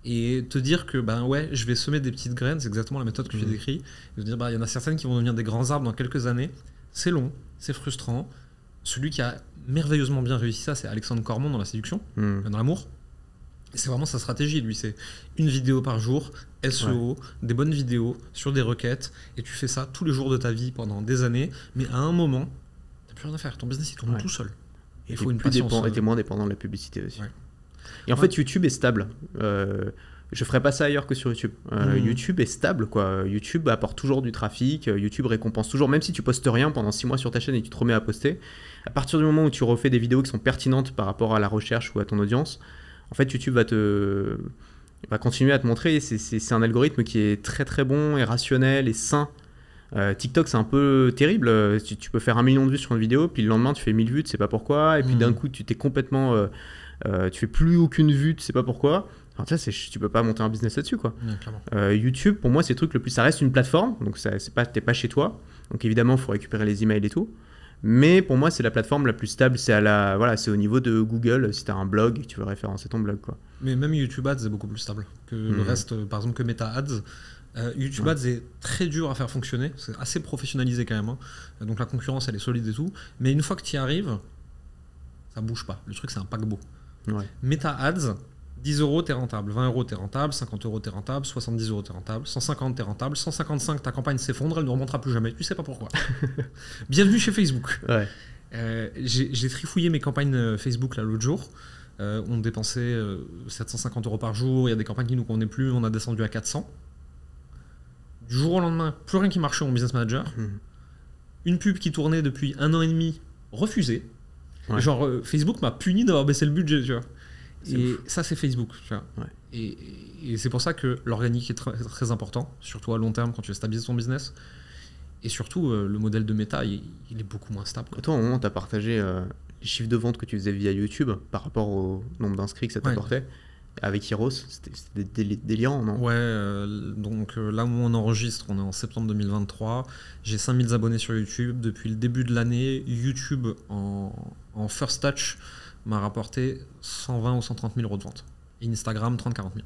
Et te dire que ben ouais, je vais semer des petites graines, c'est exactement la méthode que j'ai décrite. Et te dire il y en a certaines qui vont devenir des grands arbres dans quelques années. C'est long, c'est frustrant. Celui qui a merveilleusement bien réussi ça, c'est Alexandre Cormon dans la séduction, dans l'amour. Et c'est vraiment sa stratégie, lui. C'est une vidéo par jour, SEO, des bonnes vidéos sur des requêtes, et tu fais ça tous les jours de ta vie pendant des années. Mais à un moment, t'as plus rien à faire. Ton business il tourne tout seul. Il faut une patience. Et t'es moins dépendant de la publicité aussi. Et en fait, YouTube est stable. Je ferais pas ça ailleurs que sur YouTube. YouTube est stable, quoi. YouTube apporte toujours du trafic. YouTube récompense toujours, même si tu postes rien pendant 6 mois sur ta chaîne et tu te remets à poster. À partir du moment où tu refais des vidéos qui sont pertinentes par rapport à la recherche ou à ton audience, en fait, YouTube va continuer à te montrer. C'est un algorithme qui est très très bon et rationnel et sain. TikTok, c'est un peu terrible. Tu peux faire 1 million de vues sur une vidéo, puis le lendemain, tu fais 1000 vues, tu sais pas pourquoi. Et puis d'un coup, tu t'es complètement... tu fais plus aucune vue, tu sais pas pourquoi. Enfin, tu peux pas monter un business là-dessus, quoi. YouTube, pour moi, c'est le truc le plus. Ça reste une plateforme, donc t'es pas chez toi. Donc évidemment, il faut récupérer les emails et tout. Mais pour moi, c'est la plateforme la plus stable. C'est au niveau de Google. Si tu as un blog, tu veux référencer ton blog, quoi. Mais même YouTube Ads est beaucoup plus stable que le reste, par exemple que Meta Ads. YouTube Ads est très dur à faire fonctionner. C'est assez professionnalisé quand même. Hein. Donc la concurrence, elle est solide et tout. Mais une fois que tu y arrives, ça bouge pas. Le truc, c'est un paquebot. Meta Ads, 10 € t'es rentable, 20 € t'es rentable, 50 € t'es rentable, 70 € t'es rentable, 150 t'es rentable, 155 ta campagne s'effondre, elle ne remontera plus jamais, tu sais pas pourquoi. Bienvenue chez Facebook. J'ai trifouillé mes campagnes Facebook là l'autre jour. On dépensait 750 € par jour, il y a des campagnes qui nous convenaient plus, on a descendu à 400. Du jour au lendemain, plus rien qui marchait en Business Manager. Une pub qui tournait depuis 1 an et demi, refusée. Genre Facebook m'a puni d'avoir baissé le budget, tu vois. Et ça, c'est Facebook, tu vois. Et c'est pour ça que l'organique est très, très important, surtout à long terme quand tu veux stabiliser ton business. Et surtout, le modèle de Meta, il est beaucoup moins stable. Et toi, au moment où tu as partagé les chiffres de vente que tu faisais via YouTube par rapport au nombre d'inscrits que ça t'apportait, avec Heroes, c'était délirant, non? Donc là où on enregistre, on est en septembre 2023. J'ai 5000 abonnés sur YouTube. Depuis le début de l'année, YouTube en first touch m'a rapporté 120 ou 130 000 € de vente. Et Instagram, 30-40 000.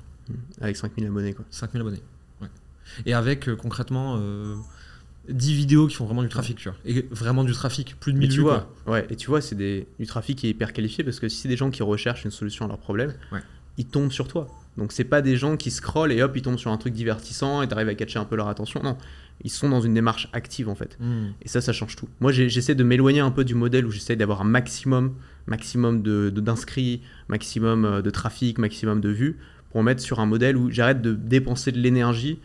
Avec 5000 abonnés, quoi. 5000 abonnés, ouais. Et avec concrètement 10 vidéos qui font vraiment du trafic, tu vois. Et vraiment du trafic, plus de 1000 vues. Ouais, et tu vois, c'est du trafic qui est hyper qualifié parce que si c'est des gens qui recherchent une solution à leur problème, ils tombent sur toi. Donc c'est pas des gens qui scrollent et hop, ils tombent sur un truc divertissant et t'arrives à catcher un peu leur attention. Non, ils sont dans une démarche active en fait. Et ça change tout. Moi, j'essaie de m'éloigner un peu du modèle où j'essaie d'avoir un maximum d'inscrits, maximum de trafic, maximum de vues, pour me mettre sur un modèle où j'arrête de dépenser de l'énergie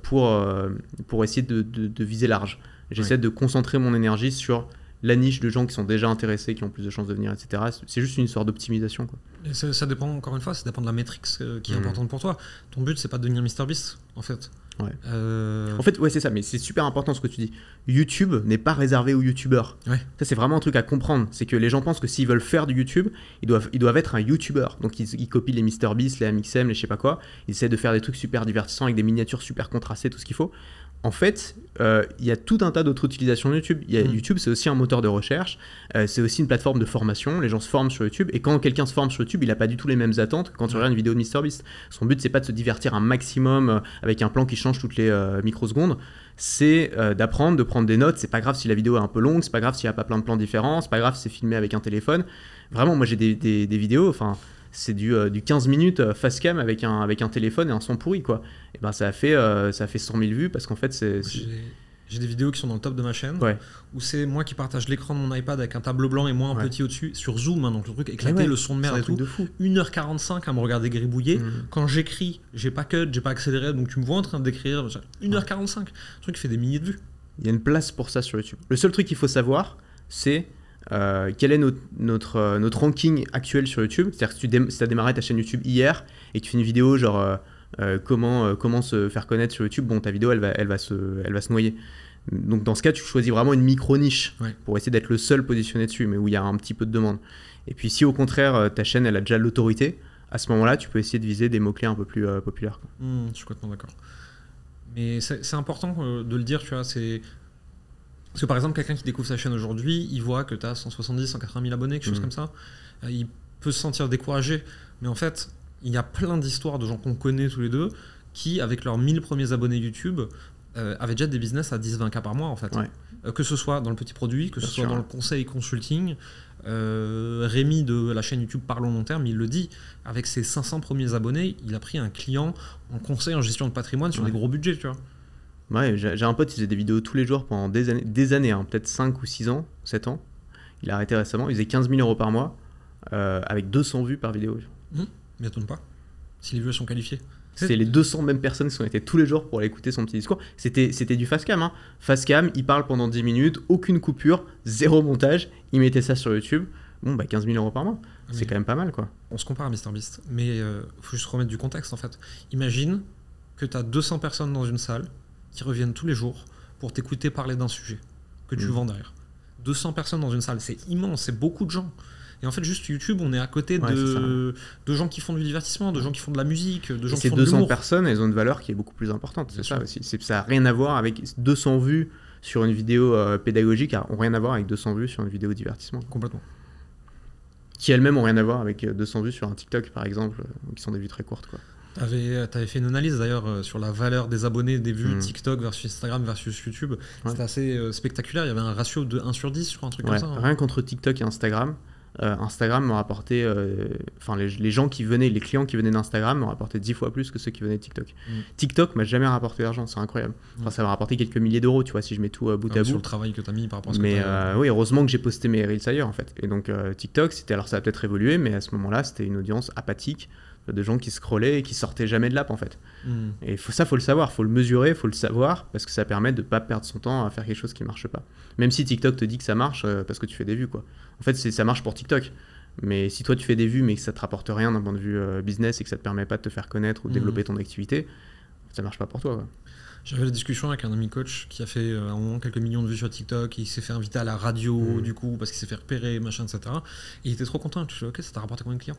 pour essayer de viser large. J'essaie de concentrer mon énergie sur la niche de gens qui sont déjà intéressés, qui ont plus de chances de venir, etc. C'est juste une histoire d'optimisation, quoi. Et ça dépend, encore une fois, ça dépend de la métrique qui est importante pour toi. Ton but, c'est pas de devenir MrBeast, en fait. Ouais. En fait, ouais, c'est ça, mais c'est super important ce que tu dis. YouTube n'est pas réservé aux youtubeurs. Ça, c'est vraiment un truc à comprendre. C'est que les gens pensent que s'ils veulent faire du YouTube, ils doivent être un youtubeur. Donc, ils copient les MrBeast, les AMXM, les je sais pas quoi. Ils essaient de faire des trucs super divertissants avec des miniatures super contrastées, tout ce qu'il faut. En fait, il y a tout un tas d'autres utilisations de YouTube. YouTube, c'est aussi un moteur de recherche, c'est aussi une plateforme de formation. Les gens se forment sur YouTube, et quand quelqu'un se forme sur YouTube, il n'a pas du tout les mêmes attentes que quand tu regardes une vidéo de MrBeast. Son but, c'est pas de se divertir un maximum avec un plan qui change toutes les microsecondes. C'est d'apprendre, de prendre des notes. C'est pas grave si la vidéo est un peu longue, c'est pas grave s'il n'y a pas plein de plans différents, c'est pas grave si c'est filmé avec un téléphone. Vraiment, moi j'ai des vidéos, c'est du 15 minutes face cam avec un téléphone et un son pourri, quoi. Et ben ça a fait 100 000 vues parce qu'en fait j'ai des vidéos qui sont dans le top de ma chaîne où c'est moi qui partage l'écran de mon iPad avec un tableau blanc et moi un petit au-dessus sur Zoom, hein, donc le truc éclaté, le son de merde et tout. 1h45 à me regarder gribouiller. Quand j'écris, j'ai pas cut, j'ai pas accéléré, donc tu me vois en train d'écrire 1h45. Le truc qui fait des milliers de vues. Il y a une place pour ça sur YouTube. Le seul truc qu'il faut savoir, c'est quel est notre ranking actuel sur YouTube. C'est-à-dire que si tu as démarré ta chaîne YouTube hier et que tu fais une vidéo genre comment se faire connaître sur YouTube, bon, ta vidéo elle va se noyer. Donc dans ce cas, tu choisis vraiment une micro-niche pour essayer d'être le seul positionné dessus, mais où il y a un petit peu de demande. Et puis si au contraire ta chaîne elle a déjà l'autorité, à ce moment-là tu peux essayer de viser des mots-clés un peu plus populaires, quoi. Je suis complètement d'accord. Mais c'est important de le dire, tu vois, c'est... Parce que par exemple, quelqu'un qui découvre sa chaîne aujourd'hui, il voit que tu as 170, 180 000 abonnés, quelque chose comme ça. Il peut se sentir découragé. Mais en fait, il y a plein d'histoires de gens qu'on connaît tous les deux qui, avec leurs 1000 premiers abonnés YouTube, avaient déjà des business à 10-20K par mois, en fait. Que ce soit dans le petit produit, que ce soit dans le conseil consulting. Rémi de la chaîne YouTube Parlons Long Terme, il le dit, avec ses 500 premiers abonnés, il a pris un client en conseil en gestion de patrimoine sur des gros budgets, tu vois. Ouais, j'ai un pote, il faisait des vidéos tous les jours pendant des années, hein, peut-être 5 ou 6 ans, 7 ans. Il a arrêté récemment, il faisait 15 000 € par mois avec 200 vues par vidéo. M'étonne pas, si les vues sont qualifiées. C'est les 200 mêmes personnes qui sont été tous les jours pour aller écouter son petit discours. C'était du fast cam. Hein. Fast cam, il parle pendant 10 minutes, aucune coupure, zéro montage. Il mettait ça sur YouTube. Bon, 15 000 € par mois, c'est quand même pas mal, quoi. On se compare à MrBeast, mais faut juste remettre du contexte, en fait. Imagine que tu as 200 personnes dans une salle qui reviennent tous les jours pour t'écouter parler d'un sujet que tu vends derrière. 200 personnes dans une salle, c'est immense, c'est beaucoup de gens. Et en fait, juste YouTube, on est à côté de gens qui font du divertissement, de gens qui font de la musique, de gens qui font de l'humour. Ces 200 personnes, elles ont une valeur qui est beaucoup plus importante. C'est ça aussi. Ça n'a rien à voir avec 200 vues sur une vidéo pédagogique, n'a rien à voir avec 200 vues sur une vidéo divertissement. Complètement. Qui elles-mêmes n'ont rien à voir avec 200 vues sur un TikTok, par exemple, qui sont des vues très courtes, quoi. T'avais fait une analyse d'ailleurs sur la valeur des abonnés, des vues TikTok versus Instagram versus YouTube. C'était assez spectaculaire. Il y avait un ratio de 1/10, je crois, un truc comme ça. Rien contre TikTok et Instagram. Instagram m'a rapporté, les gens qui venaient, les clients qui venaient d'Instagram m'ont rapporté 10 fois plus que ceux qui venaient de TikTok. TikTok m'a jamais rapporté d'argent, c'est incroyable. Ça m'a rapporté quelques milliers d'euros, tu vois, si je mets tout bout à bout. Sur le travail que tu as mis par rapport à ce mais oui, heureusement que j'ai posté mes Reels ailleurs, en fait. Et donc TikTok, alors ça a peut-être évolué, mais à ce moment-là, c'était une audience apathique de gens qui scrollaient et qui sortaient jamais de l'app, en fait. Et ça, faut le savoir, faut le mesurer, faut le savoir, parce que ça permet de pas perdre son temps à faire quelque chose qui marche pas. Même si TikTok te dit que ça marche parce que tu fais des vues, quoi. En fait, ça marche pour TikTok. Mais si toi tu fais des vues mais que ça te rapporte rien d'un point de vue business et que ça te permet pas de te faire connaître ou de développer ton activité, ça marche pas pour toi, quoi. J'avais la discussion avec un ami coach qui a fait à un moment quelques millions de vues sur TikTok, il s'est fait inviter à la radio du coup parce qu'il s'est fait repérer, machin, etc. Et il était trop content. Je lui ai dit, ok, ça t'a rapporté combien de clients?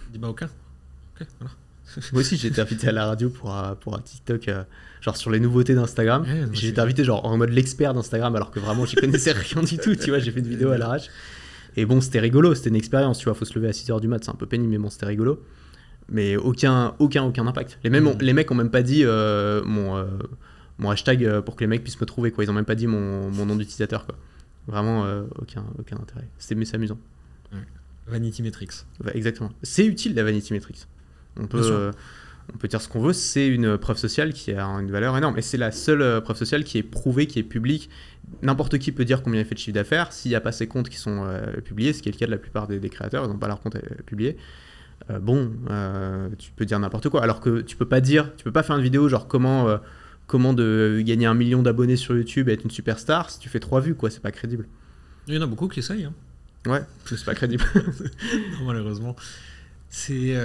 Il dit bah aucun. Ok, voilà. Moi aussi j'ai été invité à la radio pour un TikTok genre sur les nouveautés d'Instagram. J'ai été invité genre en mode l'expert d'Instagram alors que vraiment j'y connaissais rien du tout, tu vois, j'ai fait une vidéo à l'arrache. Et bon, c'était rigolo, c'était une expérience, tu vois, faut se lever à 6h du mat, c'est un peu pénible, mais bon, c'était rigolo. Mais aucun impact. Les mecs ont même pas dit mon hashtag pour que les mecs puissent me trouver, quoi. Ils ont même pas dit mon nom d'utilisateur, quoi. Vraiment aucun intérêt. Mais c'est amusant. Ouais. Vanity Metrics. Exactement. C'est utile, la Vanity Metrics. On peut dire ce qu'on veut, c'est une preuve sociale qui a une valeur énorme. Et c'est la seule preuve sociale qui est prouvée, qui est publique. N'importe qui peut dire combien il fait de chiffre d'affaires. S'il n'y a pas ces comptes qui sont publiés, ce qui est le cas de la plupart des créateurs, ils n'ont pas leur compte publié. Tu peux dire n'importe quoi. Alors que tu peux pas faire une vidéo genre comment de gagner 1 million d'abonnés sur YouTube et être une superstar si tu fais 3 vues, quoi. C'est pas crédible. Il y en a beaucoup qui essayent. Hein. Ouais, c'est pas crédible. Non, malheureusement. C'est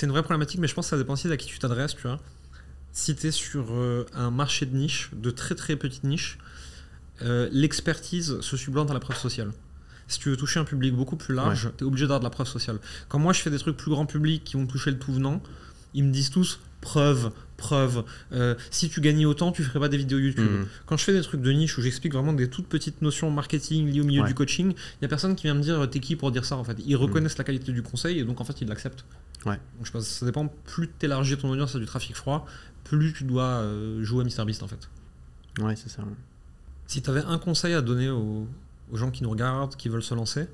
une vraie problématique, mais je pense que ça dépend aussi à qui tu t'adresses, tu vois. Si tu es sur un marché de niche, de très très petite niche, l'expertise se sublime à la preuve sociale. Si tu veux toucher un public beaucoup plus large, tu es obligé d'avoir de la preuve sociale. Quand moi je fais des trucs plus grand public qui vont toucher le tout venant, ils me disent tous preuve. Si tu gagnais autant, tu ferais pas des vidéos YouTube. Quand je fais des trucs de niche où j'explique vraiment des toutes petites notions marketing liées au milieu du coaching, il y a personne qui vient me dire t'es qui pour dire ça, en fait. Ils reconnaissent la qualité du conseil et donc en fait ils l'acceptent. Donc je pense que ça dépend, plus tu élargis ton audience à du trafic froid, plus tu dois jouer à MrBeast, en fait. Ouais, c'est ça. Si tu avais un conseil à donner aux gens qui nous regardent, qui veulent se lancer,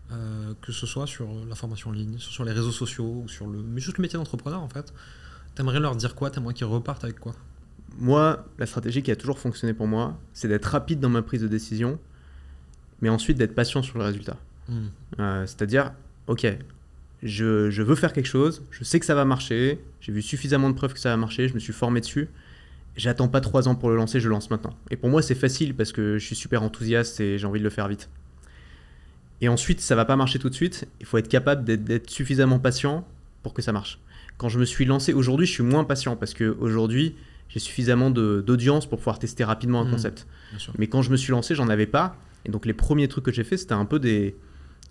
que ce soit sur la formation en ligne, sur les réseaux sociaux, ou mais juste le métier d'entrepreneur, en fait, t'aimerais leur dire quoi? T'aimerais qu'ils repartent avec quoi? Moi, la stratégie qui a toujours fonctionné pour moi, c'est d'être rapide dans ma prise de décision, mais ensuite d'être patient sur le résultat. C'est-à-dire, ok, je veux faire quelque chose, je sais que ça va marcher, j'ai vu suffisamment de preuves que ça va marcher, je me suis formé dessus, j'attends pas 3 ans pour le lancer, je le lance maintenant. Et pour moi, c'est facile parce que je suis super enthousiaste et j'ai envie de le faire vite. Et ensuite, ça va pas marcher tout de suite, il faut être capable d'être suffisamment patient pour que ça marche. Quand je me suis lancé, aujourd'hui, je suis moins patient parce qu'aujourd'hui, j'ai suffisamment d'audience pour pouvoir tester rapidement un concept. Mais quand je me suis lancé, j'en avais pas. Et donc, les premiers trucs que j'ai fait, c'était un peu des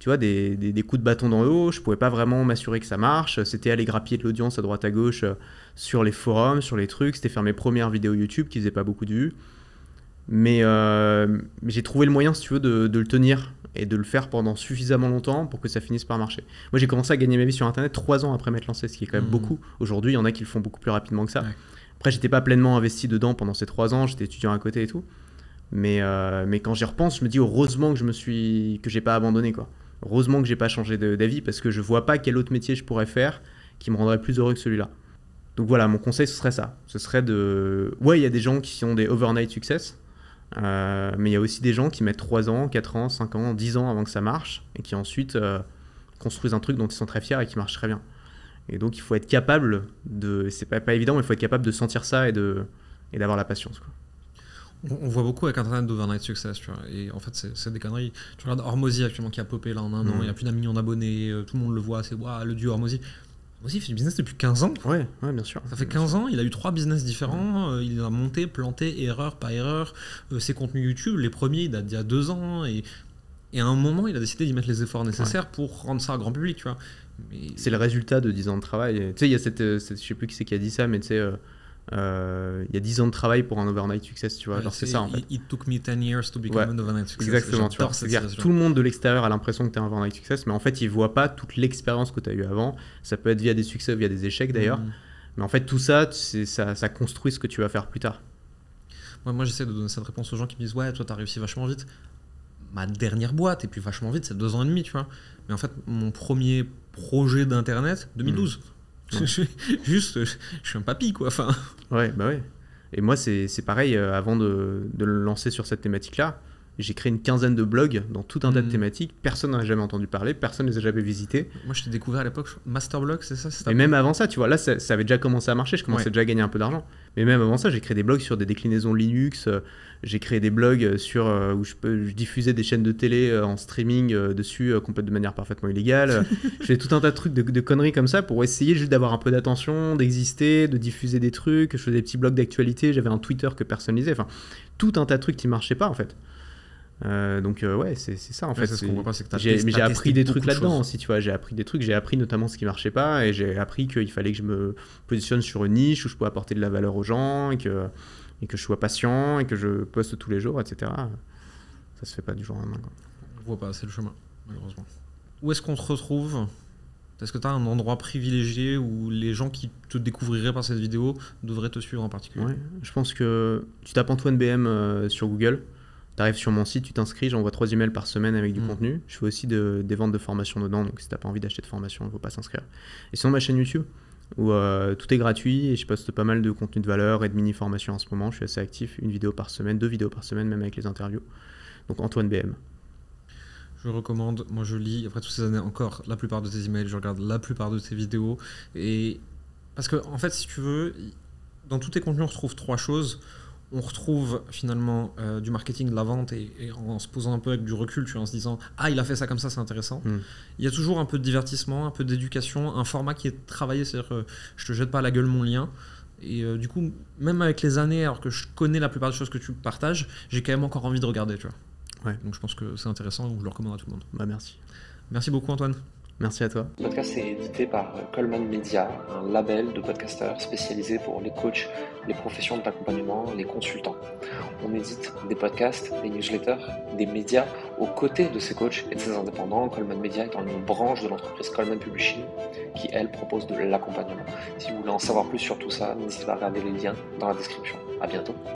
coups de bâton dans le haut. Je pouvais pas vraiment m'assurer que ça marche. C'était aller grappiller de l'audience à droite à gauche sur les forums, sur les trucs. C'était faire mes premières vidéos YouTube qui faisaient pas beaucoup de vues. Mais j'ai trouvé le moyen, si tu veux, de le tenir et de le faire pendant suffisamment longtemps pour que ça finisse par marcher. Moi, j'ai commencé à gagner ma vie sur Internet 3 ans après m'être lancé, ce qui est quand même beaucoup. Aujourd'hui, il y en a qui le font beaucoup plus rapidement que ça. Après, j'étais pas pleinement investi dedans pendant ces 3 ans, j'étais étudiant à côté et tout. Mais quand j'y repense, je me dis heureusement que j'ai pas abandonné, quoi. Heureusement que j'ai pas changé d'avis parce que je vois pas quel autre métier je pourrais faire qui me rendrait plus heureux que celui-là. Donc voilà, mon conseil, ce serait ça. Ce serait il y a des gens qui ont des overnight success. Mais il y a aussi des gens qui mettent 3 ans, 4 ans, 5 ans, 10 ans avant que ça marche et qui ensuite construisent un truc dont ils sont très fiers et qui marche très bien. Et donc il faut être capable c'est pas évident, mais il faut être capable de sentir ça et d'avoir la patience, quoi. On voit beaucoup avec Internet d'overnight success, tu vois, et en fait c'est des conneries. Tu regardes Hormozy actuellement qui a popé là en un an, il y a plus d'1 million d'abonnés, tout le monde le voit, c'est le dieu Hormozy. Aussi, il fait du business depuis 15 ans. Ouais, bien sûr. Ça fait 15 ans, il a eu 3 business différents, il a monté, planté, erreur, pas erreur. Ses contenus YouTube, les premiers, il date d'il y a 2 ans, et à un moment, il a décidé d'y mettre les efforts nécessaires pour rendre ça à grand public, tu vois. Mais... C'est le résultat de 10 ans de travail. Tu sais, il y a je sais plus qui c'est qui a dit ça, mais tu sais, il y a 10 ans de travail pour un overnight success, tu vois. Alors c'est ça, en fait. It took me 10 years to become an overnight success. Exactement, tu vois. C'est-à-dire tout le monde de l'extérieur a l'impression que tu es un overnight success, mais en fait, il voit pas toute l'expérience que tu as eu avant. Ça peut être via des succès ou via des échecs, d'ailleurs. Mais en fait, tout ça, ça construit ce que tu vas faire plus tard. Moi, j'essaie de donner cette réponse aux gens qui me disent « Ouais, toi, t'as réussi vachement vite. » Ma dernière boîte, et puis vachement vite, c'est 2 ans et demi, tu vois. Mais en fait, mon premier projet d'Internet, 2012. Juste, je suis un papy, quoi. Enfin... Ouais. Et moi, c'est pareil, avant de le lancer sur cette thématique-là, j'ai créé une 15aine de blogs dans tout un tas de thématiques. Personne n'en a jamais entendu parler, personne ne les a jamais visités. Moi, je t'ai découvert à l'époque, Masterblog, c'est ça? Et même avant ça, tu vois, là, ça avait déjà commencé à marcher, je commençais déjà à gagner un peu d'argent. Mais même avant ça, j'ai créé des blogs sur des déclinaisons Linux, j'ai créé des blogs où je diffusais des chaînes de télé en streaming dessus, de manière parfaitement illégale. Je fais tout un tas de trucs, de conneries comme ça pour essayer juste d'avoir un peu d'attention, d'exister, de diffuser des trucs. Je faisais des petits blogs d'actualité, j'avais un Twitter que personne lisait. Enfin, tout un tas de trucs qui marchaient pas, en fait. Ouais, c'est ça en fait. C'est ce qu'on voit pas, c'est que j'ai appris des trucs là-dedans aussi, tu vois. J'ai appris notamment ce qui marchait pas et j'ai appris qu'il fallait que je me positionne sur une niche où je pouvais apporter de la valeur aux gens et que je sois patient et que je poste tous les jours, etc. Ça se fait pas du jour au lendemain, quoi. On voit pas, c'est le chemin, malheureusement. Où est-ce qu'on se retrouve Est-ce que tu as un endroit privilégié où les gens qui te découvriraient par cette vidéo devraient te suivre en particulier? Ouais, je pense que tu tapes Antoine BM sur Google, tu arrives sur mon site, tu t'inscris, j'envoie 3 emails par semaine avec du contenu. Je fais aussi des ventes de formation dedans, donc si tu n'as pas envie d'acheter de formation, il ne faut pas s'inscrire. Et sinon, ma chaîne YouTube, où tout est gratuit et je poste pas mal de contenu de valeur et de mini-formations en ce moment. Je suis assez actif, 1 vidéo par semaine, 2 vidéos par semaine, même avec les interviews. Donc Antoine BM. Je recommande, moi je lis, après toutes ces années encore, la plupart de tes emails, je regarde la plupart de tes vidéos. Et parce que, en fait, si tu veux, dans tous tes contenus, on retrouve 3 choses. On retrouve finalement du marketing, de la vente, et en se posant un peu avec du recul, tu vois, en se disant « Ah, il a fait ça comme ça, c'est intéressant ». Il y a toujours un peu de divertissement, un peu d'éducation, un format qui est travaillé, c'est-à-dire je te jette pas à la gueule mon lien. Et du coup, même avec les années, alors que je connais la plupart des choses que tu partages, j'ai quand même encore envie de regarder, tu vois. Ouais. Donc je pense que c'est intéressant, donc je le recommande à tout le monde. Bah merci. Merci beaucoup Antoine. Merci à toi. Le podcast est édité par Coleman Media, un label de podcasteurs spécialisé pour les coachs, les professions de l'accompagnement, les consultants. On édite des podcasts, des newsletters, des médias aux côtés de ces coachs et de ces indépendants. Coleman Media étant une branche de l'entreprise Coleman Publishing qui, elle, propose de l'accompagnement. Si vous voulez en savoir plus sur tout ça, n'hésitez pas à regarder les liens dans la description. À bientôt.